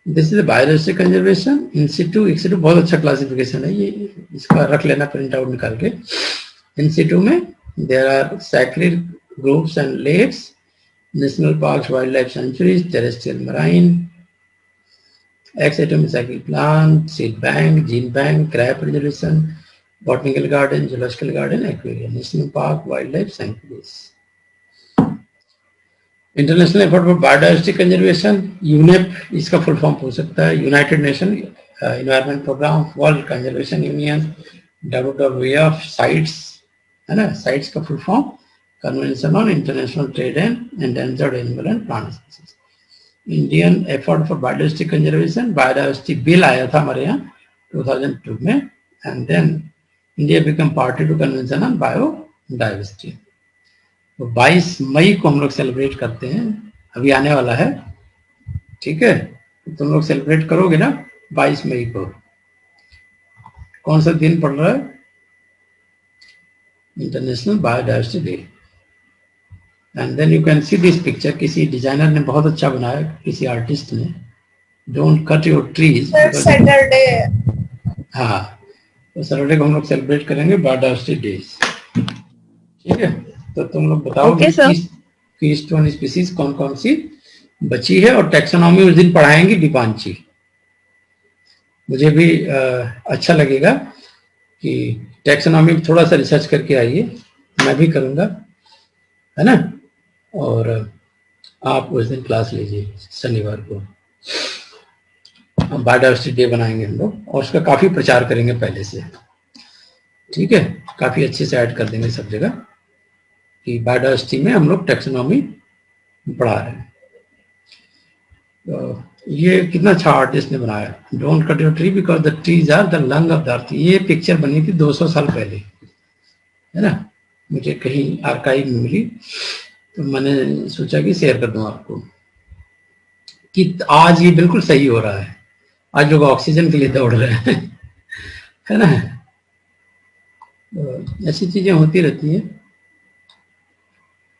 This is biodiversity conservation. In situ, in Situ बहुत अच्छा क्लासिफिकेशन है ये, इसका रख लेना प्रिंट आउट निकाल के। इन सिटू में there are sacred groups and lakes, national parks, wildlife sanctuaries, terrestrial marine, ex एटोमिसाइकिल plant, seed bank, gene bank, crop preservation, botanical garden, zoological garden, aquarium, national park, wildlife sanctuaries. International effort for biodiversity conservation, UNEP इसका फुल फॉर्म हो सकता है, united nation environment programme, world conservation union, WWF CITES, है ना। साइट्स का full form convention on international trade and endangered animal and plant species. Indian effort for biodiversity conservation, biodiversity bill आया था हमारे यहाँ 2002 में, and then India become party to convention on biodiversity. तो 22 मई को हम लोग सेलिब्रेट करते हैं, अभी आने वाला है, ठीक है। तो तुम लोग सेलिब्रेट करोगे ना 22 मई को। कौन सा दिन पड़ रहा है? International biodiversity day. And then you can see this picture, किसी डिजाइनर ने बहुत अच्छा बनाया, किसी आर्टिस्ट ने। Don't cut your trees. Saturday. हाँ, तो सैटरडे को हम लोग सेलिब्रेट करेंगे बायोडाइवर्सिटी डे, ठीक है। तो तुम लोग बताओ कीस्टोन स्पीसीज कौन कौन सी बची है, और टैक्सोनॉमी उस दिन पढ़ाएंगे दीपांची। मुझे भी अच्छा लगेगा कि टैक्सोनॉमी में थोड़ा सा रिसर्च करके आइए, मैं भी करूंगा, है ना। और आप उस दिन क्लास लीजिए शनिवार को, बायोडाइवर्सिटी डे बनाएंगे हम लोग, और उसका काफी प्रचार करेंगे पहले से, ठीक है। काफी अच्छे से ऐड कर देंगे सब जगह कि बायोडाइवर्सिटी में हम लोग टैक्सोनॉमी पढ़ा रहे हैं। तो ये कितना अच्छा आर्टिस्ट ने बनाया, don't cut your tree because the trees are the lung of the earth. ये पिक्चर बनी थी 200 साल पहले, है ना। मुझे कहीं आर्काइव में मिली, तो मैंने सोचा कि शेयर कर दूं आपको कि आज ये बिल्कुल सही हो रहा है। आज लोग ऑक्सीजन के लिए दौड़ रहे हैं, है ना। तो ऐसी चीजें होती रहती हैं।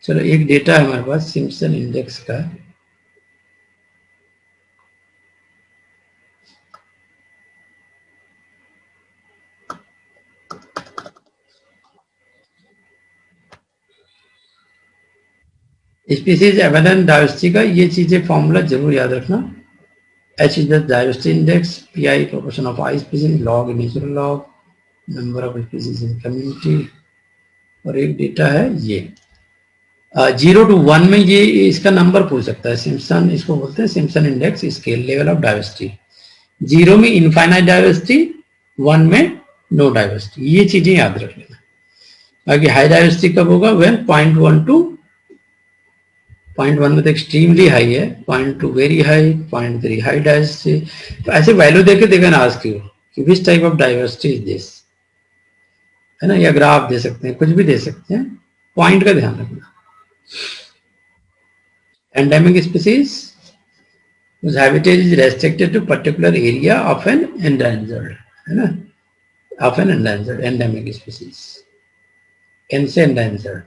चलो, एक डेटा है हमारे पास सिम्पसन इंडेक्स का। स्पीसीज एबंडेंस डाइवर्सिटी का ये चीजें फॉर्मूला जरूर याद रखना। H is the diversity index, PI proportion of I species, log natural log, number of species in community, और एक डेटा है ये 0 to 1 में ये इसका नंबर पूछ सकता है। सिम्पसन, इसको बोलते हैं Simpson index scale level of diversity. 0 में इनफाइनाइट डाइवर्सिटी, 1 में नो डाइवर्सिटी, ये चीजें याद रख लेना। बाकी हाई डाइवर्सिटी कब होगा? व्हेन 0.1 to 0.1 में तो एक्सट्रीमली हाई है, 0.2 वेरी हाई, 0.3 हाई डाइवर्सिटी। तो ऐसे वैल्यू देके देखा ना आज की कि which type of diversity is this, है ना। या ग्राफ दे सकते हैं, कुछ भी दे सकते हैं, पॉइंट का ध्यान रखना। Endemic species, whose habitat is restricted to particular area of an endangered, है ना, of an endangered endemic species, इनसे endangered,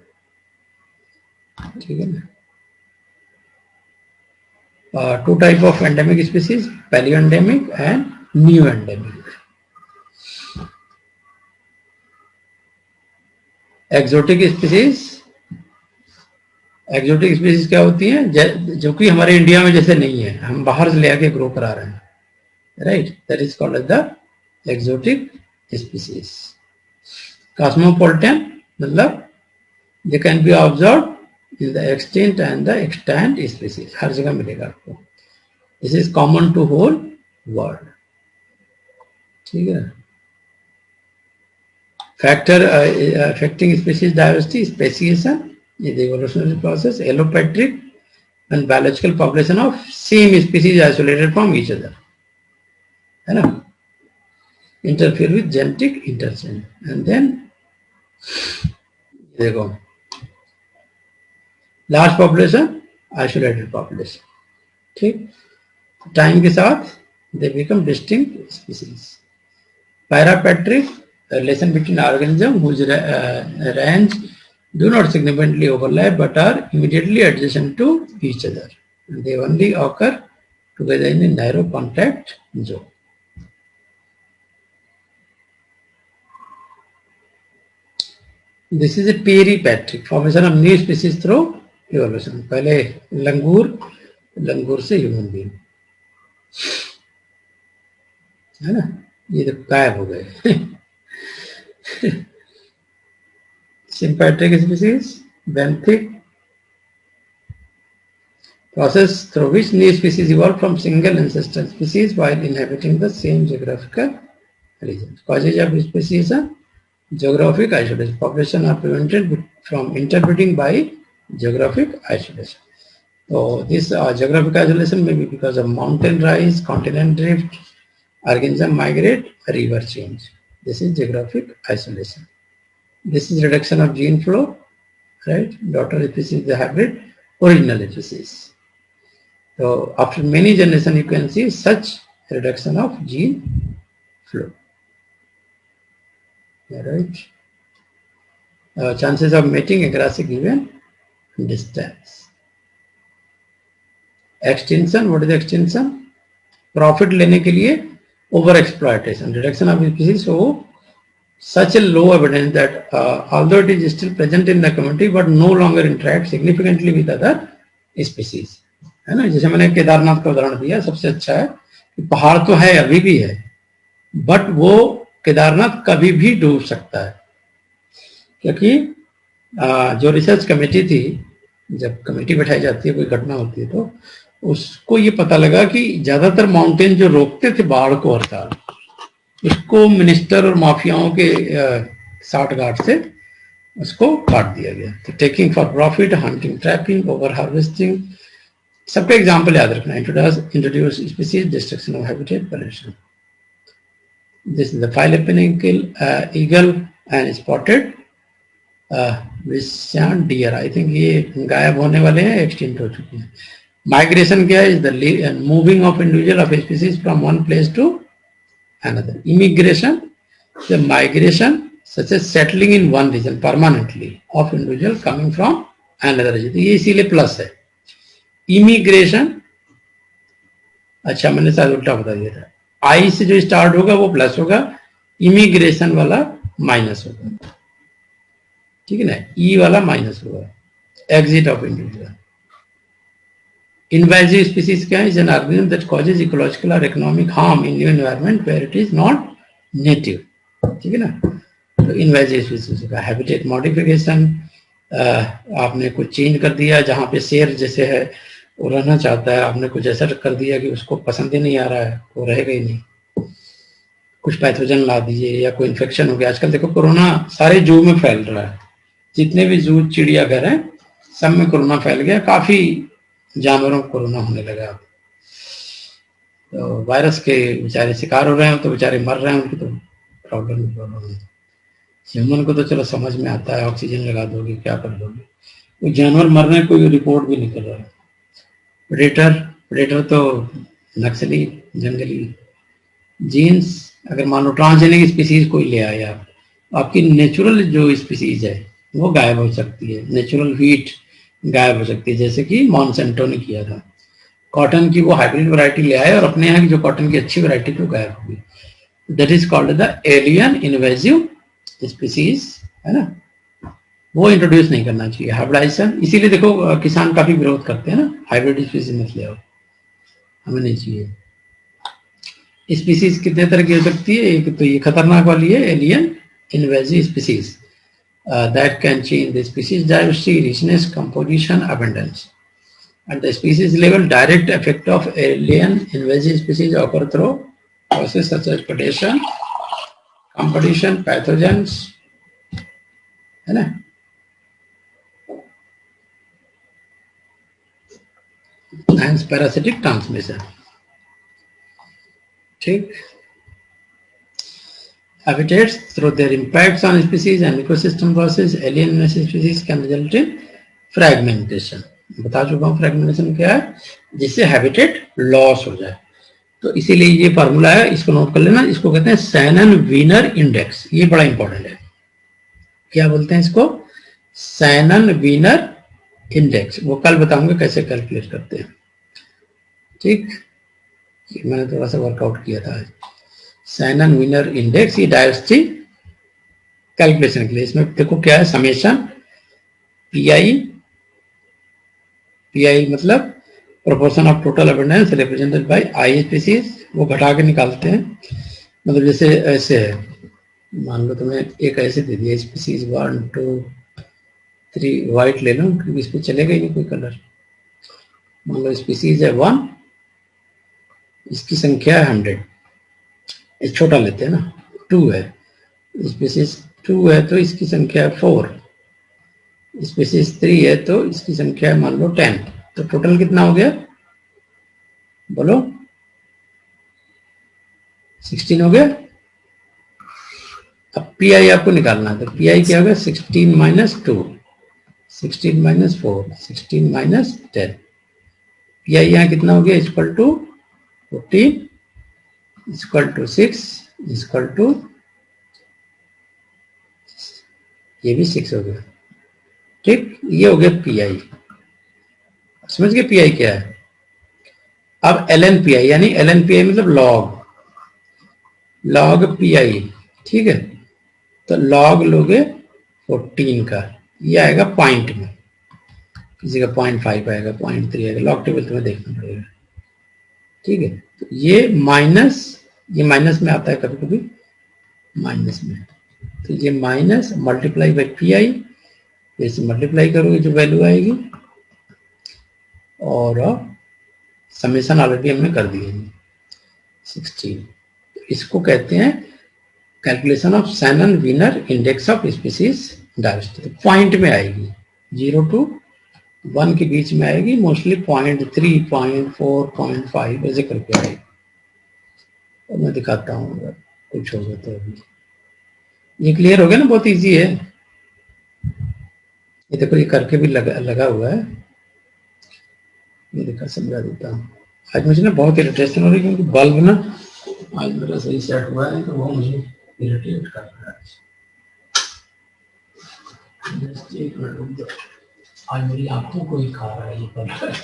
ठीक है ना. Two type of endemic species, paleoendemic and neo-endemic. Exotic species क्या होती हैं, जो कि हमारे इंडिया में जैसे नहीं है, हम बाहर से ले आके ग्रो करा रहे हैं, right, that is called as the exotic species. Cosmopolitan मतलब they can be observe in the extant and the extant species, हर जगह मिलेगा आपको. This is common to whole world, ठीक है. Factor affecting species diversity, speciation is the evolutionary process, allopatric and biological population of same species isolated from each other, है ना, interfere with genetic interchange. And then देखो large population, isolated population, ठीक, टाइम के साथ they become distinct species. Parapatric, relation between organisms whose range do not significantly overlap but are immediately adjacent to each other. They only occur together in a narrow contact zone. This is a peripatric formation of new species through evolution. पहले लंगूर से ह्यूमन बीइंग, है ना, ये तो गायब हो गए. Sympatric species, benthic, process through which new species evolve from single ancestral species while inhabiting the same geographical region. Causes of speciation, geographic isolation. Population are prevented from interbreeding by geographic isolation. So this geographic isolation may be because of mountain rise, continent drift, organism migrate, river change. This is geographic isolation. This is reduction of gene flow, right? Daughter species is the hybrid, original species. So after many generations, you can see such reduction of gene flow. Right? Chances of mating aggressive given distance. Extinction. What is extinction? Profit लेने के लिए over exploitation, reduction of species. So such a low evidence that although it is still present in the community but no longer interact significantly with other species, है ना. जैसे मैंने केदारनाथ का उदाहरण दिया, सबसे अच्छा है कि पहाड़ तो है, अभी भी है, बट वो केदारनाथ कभी भी डूब सकता है, क्योंकि जो रिसर्च कमेटी थी, जब कमेटी बैठाई जाती है, कोई घटना होती है, तो उसको ये पता लगा कि ज्यादातर माउंटेन जो रोकते थे बाढ़ को हर साल, उसको मिनिस्टर और माफियाओं के साठगांठ से उसको काट दिया गया. तो taking for profit, hunting, trapping, over harvesting, सबका एग्जाम्पल याद रखना. Introduce species, destruction of habitat, pollution. This is the Philippine eagle and spotted Visayan deer. I think ये गायब होने वाले हैं, एक्सटिंक्ट हो चुके हैं. Migration क्या है? Is the moving of individual of a species from one place to another. Immigration, the migration such as settling in one region permanently of individual coming from another region. ये इसीलिए प्लस है. Immigration, अच्छा मैंने शायद उल्टा बता दिया था. I से जो स्टार्ट होगा वो प्लस होगा, इमिग्रेशन वाला माइनस होगा, ठीक है ना. ई वाला माइनस होगा. Exit of individual. Invasive species क्या है? Is an organism that causes ecological or economic harm in new environment where it is not native. ठीक है ना. तो invasive species का habitat modification, आपने कुछ चेंज कर दिया, जहाँ पे शेर जैसे है वो रहना चाहता है, आपने कुछ ऐसा कर दिया कि उसको पसंद ही नहीं आ रहा है, वो रहेगा ही नहीं. कुछ पैथोजन ला दीजिए या कोई इन्फेक्शन हो गया. आजकल देखो कोरोना सारे जू में फैल रहा है, जितने भी जू चिड़ियाघर हैं सब में कोरोना फैल गया. काफी जानवरों को कोरोना होने लगा. तो वायरस के बेचारे शिकार हो रहे हैं, तो बेचारे मर रहे हैं, उनकी तो प्रॉब्लम है. ह्यूमन को तो चलो समझ में आता है, ऑक्सीजन लगा दोगे, क्या कर दोगे. कोई जानवर मर रहे हैं, कोई रिपोर्ट भी नहीं कर रहा है. प्रेडेटर प्रेडेटर तो नक्सली, जंगली। जीन्स, अगर मान लो ट्रांसजेनिक स्पीसीज कोई ले आया, आपकी नेचुरल जो स्पीसीज है वो गायब हो सकती है, नेचुरल हीट गायब हो सकती है, जैसे कि मॉन्सेंटो ने किया था। कॉटन की वो हाइब्रिड वैरायटी ले आए और अपने यहाँ की जो कॉटन की अच्छी वैरायटी थी वो गायब हो गई। That is called the alien invasive species, है ना, वो इंट्रोड्यूस नहीं करना चाहिए। हाइब्रिडाइजेशन, इसीलिए देखो किसान काफी विरोध करते हैं ना, हाइब्रिड स्पीसीज मत ले आओ, हमें नहीं चाहिए। स्पीसीज कितने तरह की हो सकती है? एक तो ये खतरनाक वाली है, alien invasive species, that can change the species diversity, richness, composition, abundance. At the species level, direct effect of alien invasive species occur through processes such as predation, competition, pathogens, है ना, and parasitic transmission. ठीक, habitats through their impacts on species and ecosystem process, alien invasive species can result in fragmentation. बता चुका हूँ फ्रेगमेंटेशन क्या है, जिससे हैबिटेट लॉस हो जाए। तो इसीलिए ये फार्मूला है, इसको नोट कर लेना, इसको कहते हैं सैनन वीनर इंडेक्स। ये बड़ा इंपॉर्टेंट है। क्या बोलते हैं इसको? Shannon Wiener index. वो कल बताऊंगा कैसे कैलकुलेट करते हैं। ठीक, मैंने थोड़ा सा वर्कआउट किया था। सैनन वीनर इंडेक्स, ये डायवर्सिटी कैलकुलेशन के लिए। इसमें देखो क्या है, समेशन पीआई मतलब proportion of total abundance represented by I species, वो घटा के निकालते हैं। मतलब जैसे ऐसे है, मान लो तुम्हें एक ऐसे दे दिया स्पीसीज 1 2 3, व्हाइट ले लो क्योंकि इस पर चलेगा ही नहीं कोई कलर। मान लो स्पीसीज है 1, इसकी संख्या है 100, एक छोटा लेते हैं ना। 2 है, स्पीसीज 2 है तो इसकी संख्या है 4, स्पीसीज 3 है तो इसकी संख्या है मान लो 10। तो टोटल कितना हो गया बोलो? 16 हो गया। अब पीआई आपको निकालना है, तो पीआई क्या होगा? 16 माइनस 2, 16 माइनस 4, 16 माइनस 10। पीआई यहाँ कितना हो गया? Equal to 14, equal to 6, equal to, ये भी 6 हो गया। ठीक, ये हो गया पीआई। समझ गए पीआई क्या है? अब एलएन पीआई, यानी एलएन पीआई मतलब लॉग पीआई। ठीक है, तो लॉग लोगे 14 का, ये आएगा पॉइंट में, किसी का 0.5 आएगा, 0.3 आएगा, लॉग टेबल तुम्हें देखना पड़ेगा। ठीक है, तो ये माइनस में आता है कभी कभी, माइनस में, तो ये माइनस मल्टीप्लाई बाई पीआई, जैसे मल्टीप्लाई करोगे जो वैल्यू आएगी, और समेशन ऑलरेडी हमने कर दिए 16। इसको कहते हैं calculation of Shannon Wiener index of species diversity. Point में आएगी, 0 to 1 के बीच में आएगी, मोस्टली 0.3, 0.4, 0.5 ऐसे करके आएगी। और मैं दिखाता हूँ अगर कुछ होगा तो। अभी ये क्लियर हो गया ना? बहुत इजी है ये। देखो ये करके भी लगा हुआ है, ये देखा, समझा देता हूँ। आज मुझे ना बहुत इरिटेशन हो रही है, क्योंकि बल्ब ना आज मेरा सही सेट हुआ है, तो वो मुझे इरिटेट कर रहा है। जस्ट एक मिनट रुक जाओ, आज मेरी आंखों को ही खा रहा है ये बल्ब।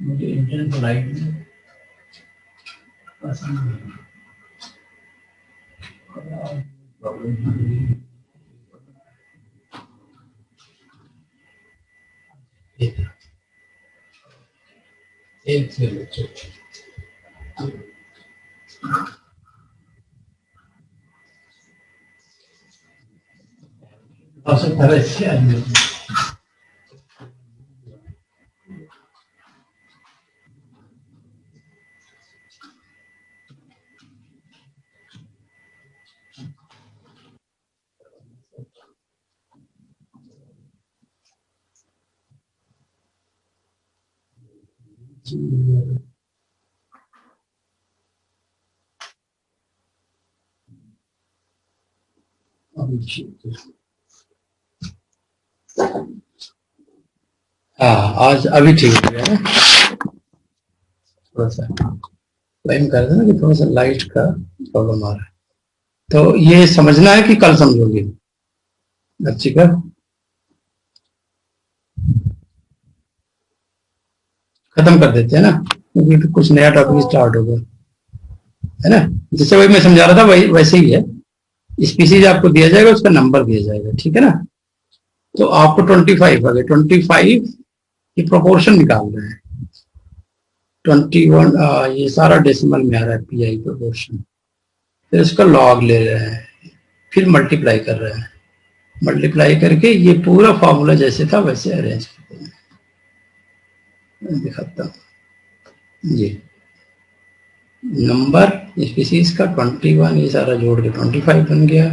मुझे इंटरनेट लाइट में पसंद नहीं। एक से बच्चों तरह से आदमी हाँ, आज अभी ठीक हो गया है। थोड़ा सा क्लाइम कर देना कि थोड़ा सा लाइट का प्रॉब्लम आ रहा है, तो ये समझना है कि कल समझोगे बच्ची का। खत्म कर देते हैं ना, क्योंकि तो कुछ नया टॉपिक स्टार्ट होगा, है ना। जैसे वही मैं समझा रहा था वही वैसे ही है, स्पीसीज आपको दिया जाएगा, उसका नंबर दिया जाएगा, ठीक है ना। तो आपको 25 आ गए, 25 की प्रोपोर्शन निकाल रहे हैं। 21 ये सारा डेसिमल में आ रहा है, पीआई प्रोपोर्शन, फिर उसका लॉग ले रहे हैं, फिर मल्टीप्लाई कर रहे हैं, मल्टीप्लाई करके ये पूरा फॉर्मूला जैसे था वैसे अरेंज करते हैं। मैं दिखाता हूँ, ये नंबर स्पीसीज का 21, ये सारा जोड़ के 25 बन गया।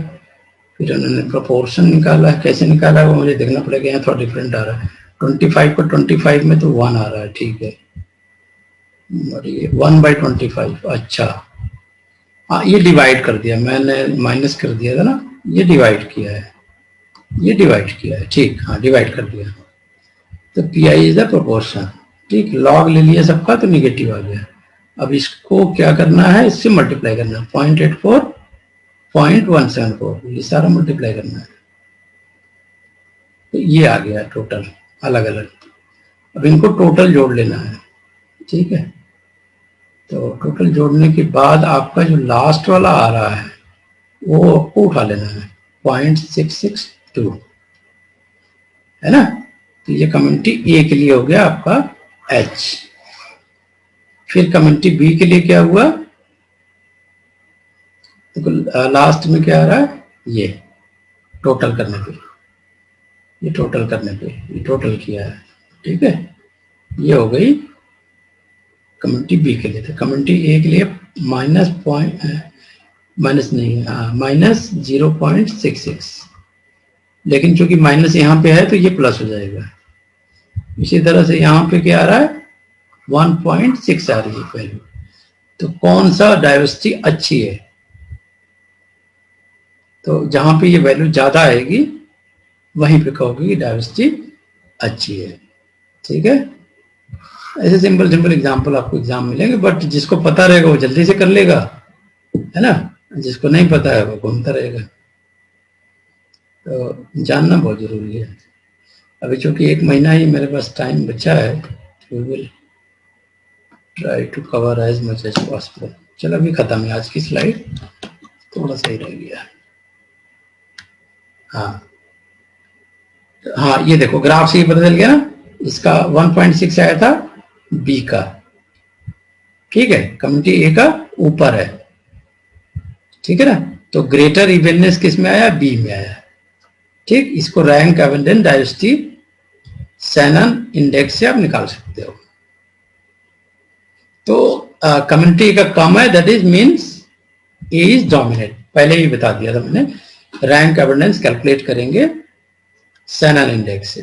फिर उन्होंने प्रोपोर्शन निकाला है, कैसे निकाला है वो मुझे देखना पड़ेगा, यहाँ थोड़ा डिफरेंट आ रहा है। 25 को 25 में तो 1 आ रहा है, ठीक है, और ये 1/25, अच्छा हाँ, ये डिवाइड कर दिया मैंने, माइनस कर दिया था ना, ये डिवाइड किया है, ये डिवाइड किया है, ठीक, हाँ डिवाइड कर दिया। तो P I is the proportion, ठीक, लॉग ले लिया सबका तो निगेटिव आ गया। अब इसको क्या करना है, इससे मल्टीप्लाई करना है, 0.84 0.174, ये सारा मल्टीप्लाई करना है, तो ये आ गया टोटल अलग अलग। अब इनको टोटल जोड़ लेना है, ठीक है। तो टोटल जोड़ने के बाद आपका जो लास्ट वाला आ रहा है वो आपको उठा लेना है, 0.662, है ना। तो ये कम्युनिटी ए के लिए हो गया आपका एच। फिर कम्युनिटी बी के लिए क्या हुआ, तो लास्ट में क्या आ रहा है, ये टोटल करने पे, ये टोटल करने पे, ये टोटल किया है, ठीक है। ये हो गई कम्युनिटी बी के लिए। तो कम्युनिटी ए के लिए माइनस 0.66, लेकिन चूंकि माइनस यहाँ पे है तो ये प्लस हो जाएगा। इसी तरह से यहाँ पे क्या आ रहा है, 1.6 आ रही है वैल्यू। तो कौन सा डाइवर्सिटी अच्छी है, तो जहां पे ये वैल्यू ज्यादा आएगी वहीं पे कहोगे कि डाइवर्सिटी अच्छी है, ठीक है। ऐसे सिंपल सिंपल एग्जांपल आपको एग्जाम मिलेंगे, बट जिसको पता रहेगा वो जल्दी से कर लेगा, है ना, जिसको नहीं पता है वो घूमता रहेगा। तो जानना बहुत जरूरी है। अभी चूंकि 1 महीना ही मेरे पास टाइम बचा है, we will try to cover as much as possible. चलो अभी खत्म है आज की स्लाइड, थोड़ा सा ही रह गया। हाँ ये देखो ग्राफ से ये पता चल गया ना, इसका 1.6 आया था बी का, ठीक है, कम्युनिटी ए का ऊपर है, ठीक है ना। तो ग्रेटर इवेननेस किस में आया, बी में आया, ठीक। इसको rank abundance diversity Shannon index से आप निकाल सकते हो। तो कम्युनिटी का कम है, that is means A is dominate, पहले ही बता दिया था मैंने। रैंक एबंडेंस कैलकुलेट करेंगे शैनन इंडेक्स से।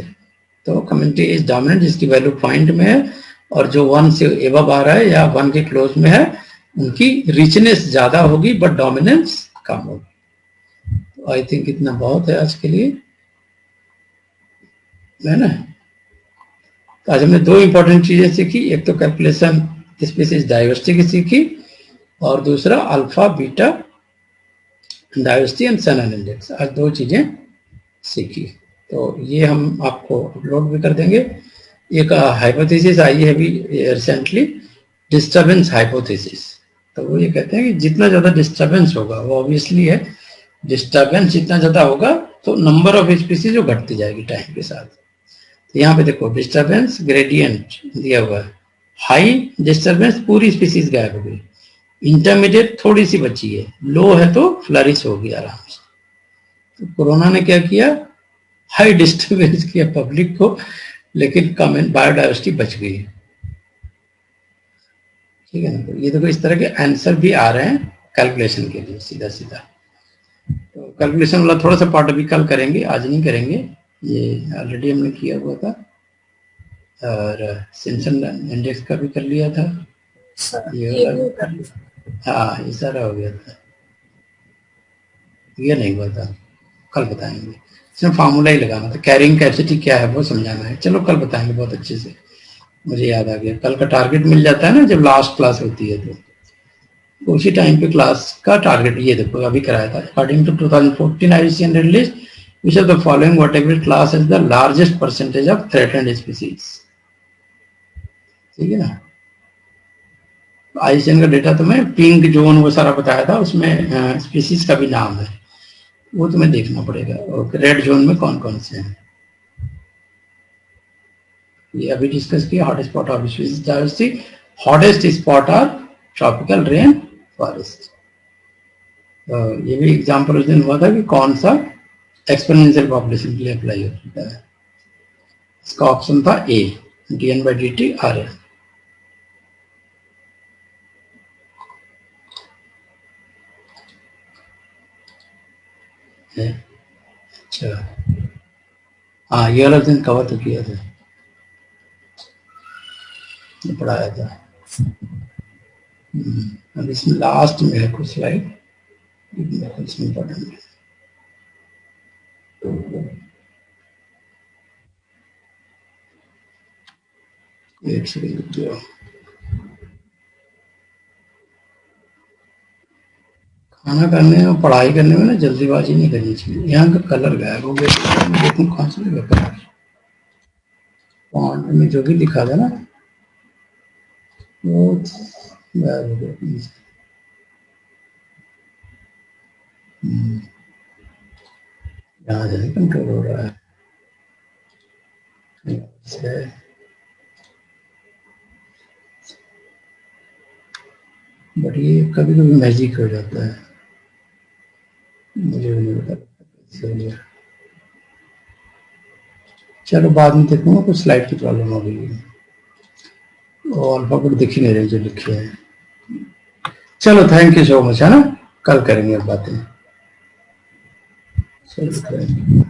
तो कम्युनिटी इज डोमिनेंट जिसकी वैल्यू पॉइंट में है, और जो 1 से एबव आ रहा है या 1 के क्लोज में है उनकी रिचनेस ज्यादा होगी बट डोमिनेंस कम होगी। तो आई थिंक इतना बहुत है आज के लिए, है ना। तो आज हमने 2 इंपॉर्टेंट चीजें सीखी, एक तो कैलकुलेशन स्पीसीज डाइवर्सिटी की सीखी, और दूसरा alpha beta diversity and Shannon index, आज 2 चीजें सीखी। तो ये हम आपको अपलोड भी कर देंगे। एक हाइपोथेसिस आई है अभी रिसेंटली, डिस्टर्बेंस हाइपोथेसिस। तो वो ये कहते हैं कि जितना ज्यादा डिस्टर्बेंस होगा, वो ऑब्वियसली है, डिस्टर्बेंस जितना ज्यादा होगा तो नंबर ऑफ स्पीसीज जो घटती जाएगी टाइम के साथ। तो यहाँ पे देखो डिस्टर्बेंस ग्रेडियंट दिया हुआ है, हाई डिस्टर्बेंस पूरी स्पीसीज गायब हो गई, इंटरमीडिएट थोड़ी सी बची है, लो है तो फ्लरिश होगी आराम से। तो कोरोना ने क्या किया, हाई डिस्टर्बेंस किया पब्लिक को, लेकिन कम बायोडाइवर्सिटी बच गई, ठीक है ना। तो ये देखो इस तरह के आंसर भी आ रहे हैं कैलकुलेशन के लिए सीधा सीधा। तो कैलकुलेशन वाला थोड़ा सा पार्ट अभी कल करेंगे, आज नहीं करेंगे, ये ऑलरेडी हमने किया हुआ था, और सिम्पसन इंडेक्स का भी कर लिया था, ये हाँ ये सारा हो गया था, ये नहीं हुआ था, कल बताएंगे। इसमें फार्मूला ही लगाना था, कैरिंग कैपेसिटी क्या है वो समझाना है, चलो कल बताएंगे बहुत अच्छे से। मुझे याद आ गया, कल का टारगेट मिल जाता है ना जब लास्ट क्लास होती है तो उसी टाइम पे क्लास का टारगेट ये देखो अभी कराया था। According to 2014 IUCN red list which of the following vertebrate class has the largest percentage of threatened species। ठीक है ना, IUCN का डेटा तुम्हें पिंक जोन वो सारा बताया था, उसमें स्पीसीज का भी नाम है, वो तुम्हें देखना पड़ेगा। ओके, रेड जोन में कौन कौन से हैं ये अभी डिस्कस किया। Hot spot of species diversity, hottest spot are tropical rain forest. ये भी एग्जाम्पल उस दिन हुआ था कि कौन सा एक्सपोनेंशियल पॉपुलेशन के लिए अप्लाई होता है। इसका ऑप्शन था ए, dN/dt RN। अच्छा, हाँ ये वाला दिन कवर तो किया था, ये पढ़ाया था। अब इसमें लास्ट में है कुछ स्लाइड, इसमें पढ़ेंगे। एक सेकंड रुक जाओ। खाना करने और पढ़ाई करने में ना जल्दीबाजी नहीं करनी चाहिए। यहाँ का कलर गायब हो गया, देखूं कहाँ से लगा कलर। फॉन्ट में जो भी लिखा था ना वो गायब हो गया। यहाँ से कंट्रोल हो रहा है। बट ये कभी कभी मैजिक हो जाता है, मुझे भी नहीं पता। चलो बाद में देखूंगा, कुछ स्लाइड की प्रॉब्लम हो गई है और अल्फाबेट दिख ही नहीं रहे जो लिखे हैं। चलो थैंक यू सो मच, है ना, कल करेंगे अब बातें। चलो थैंक यू।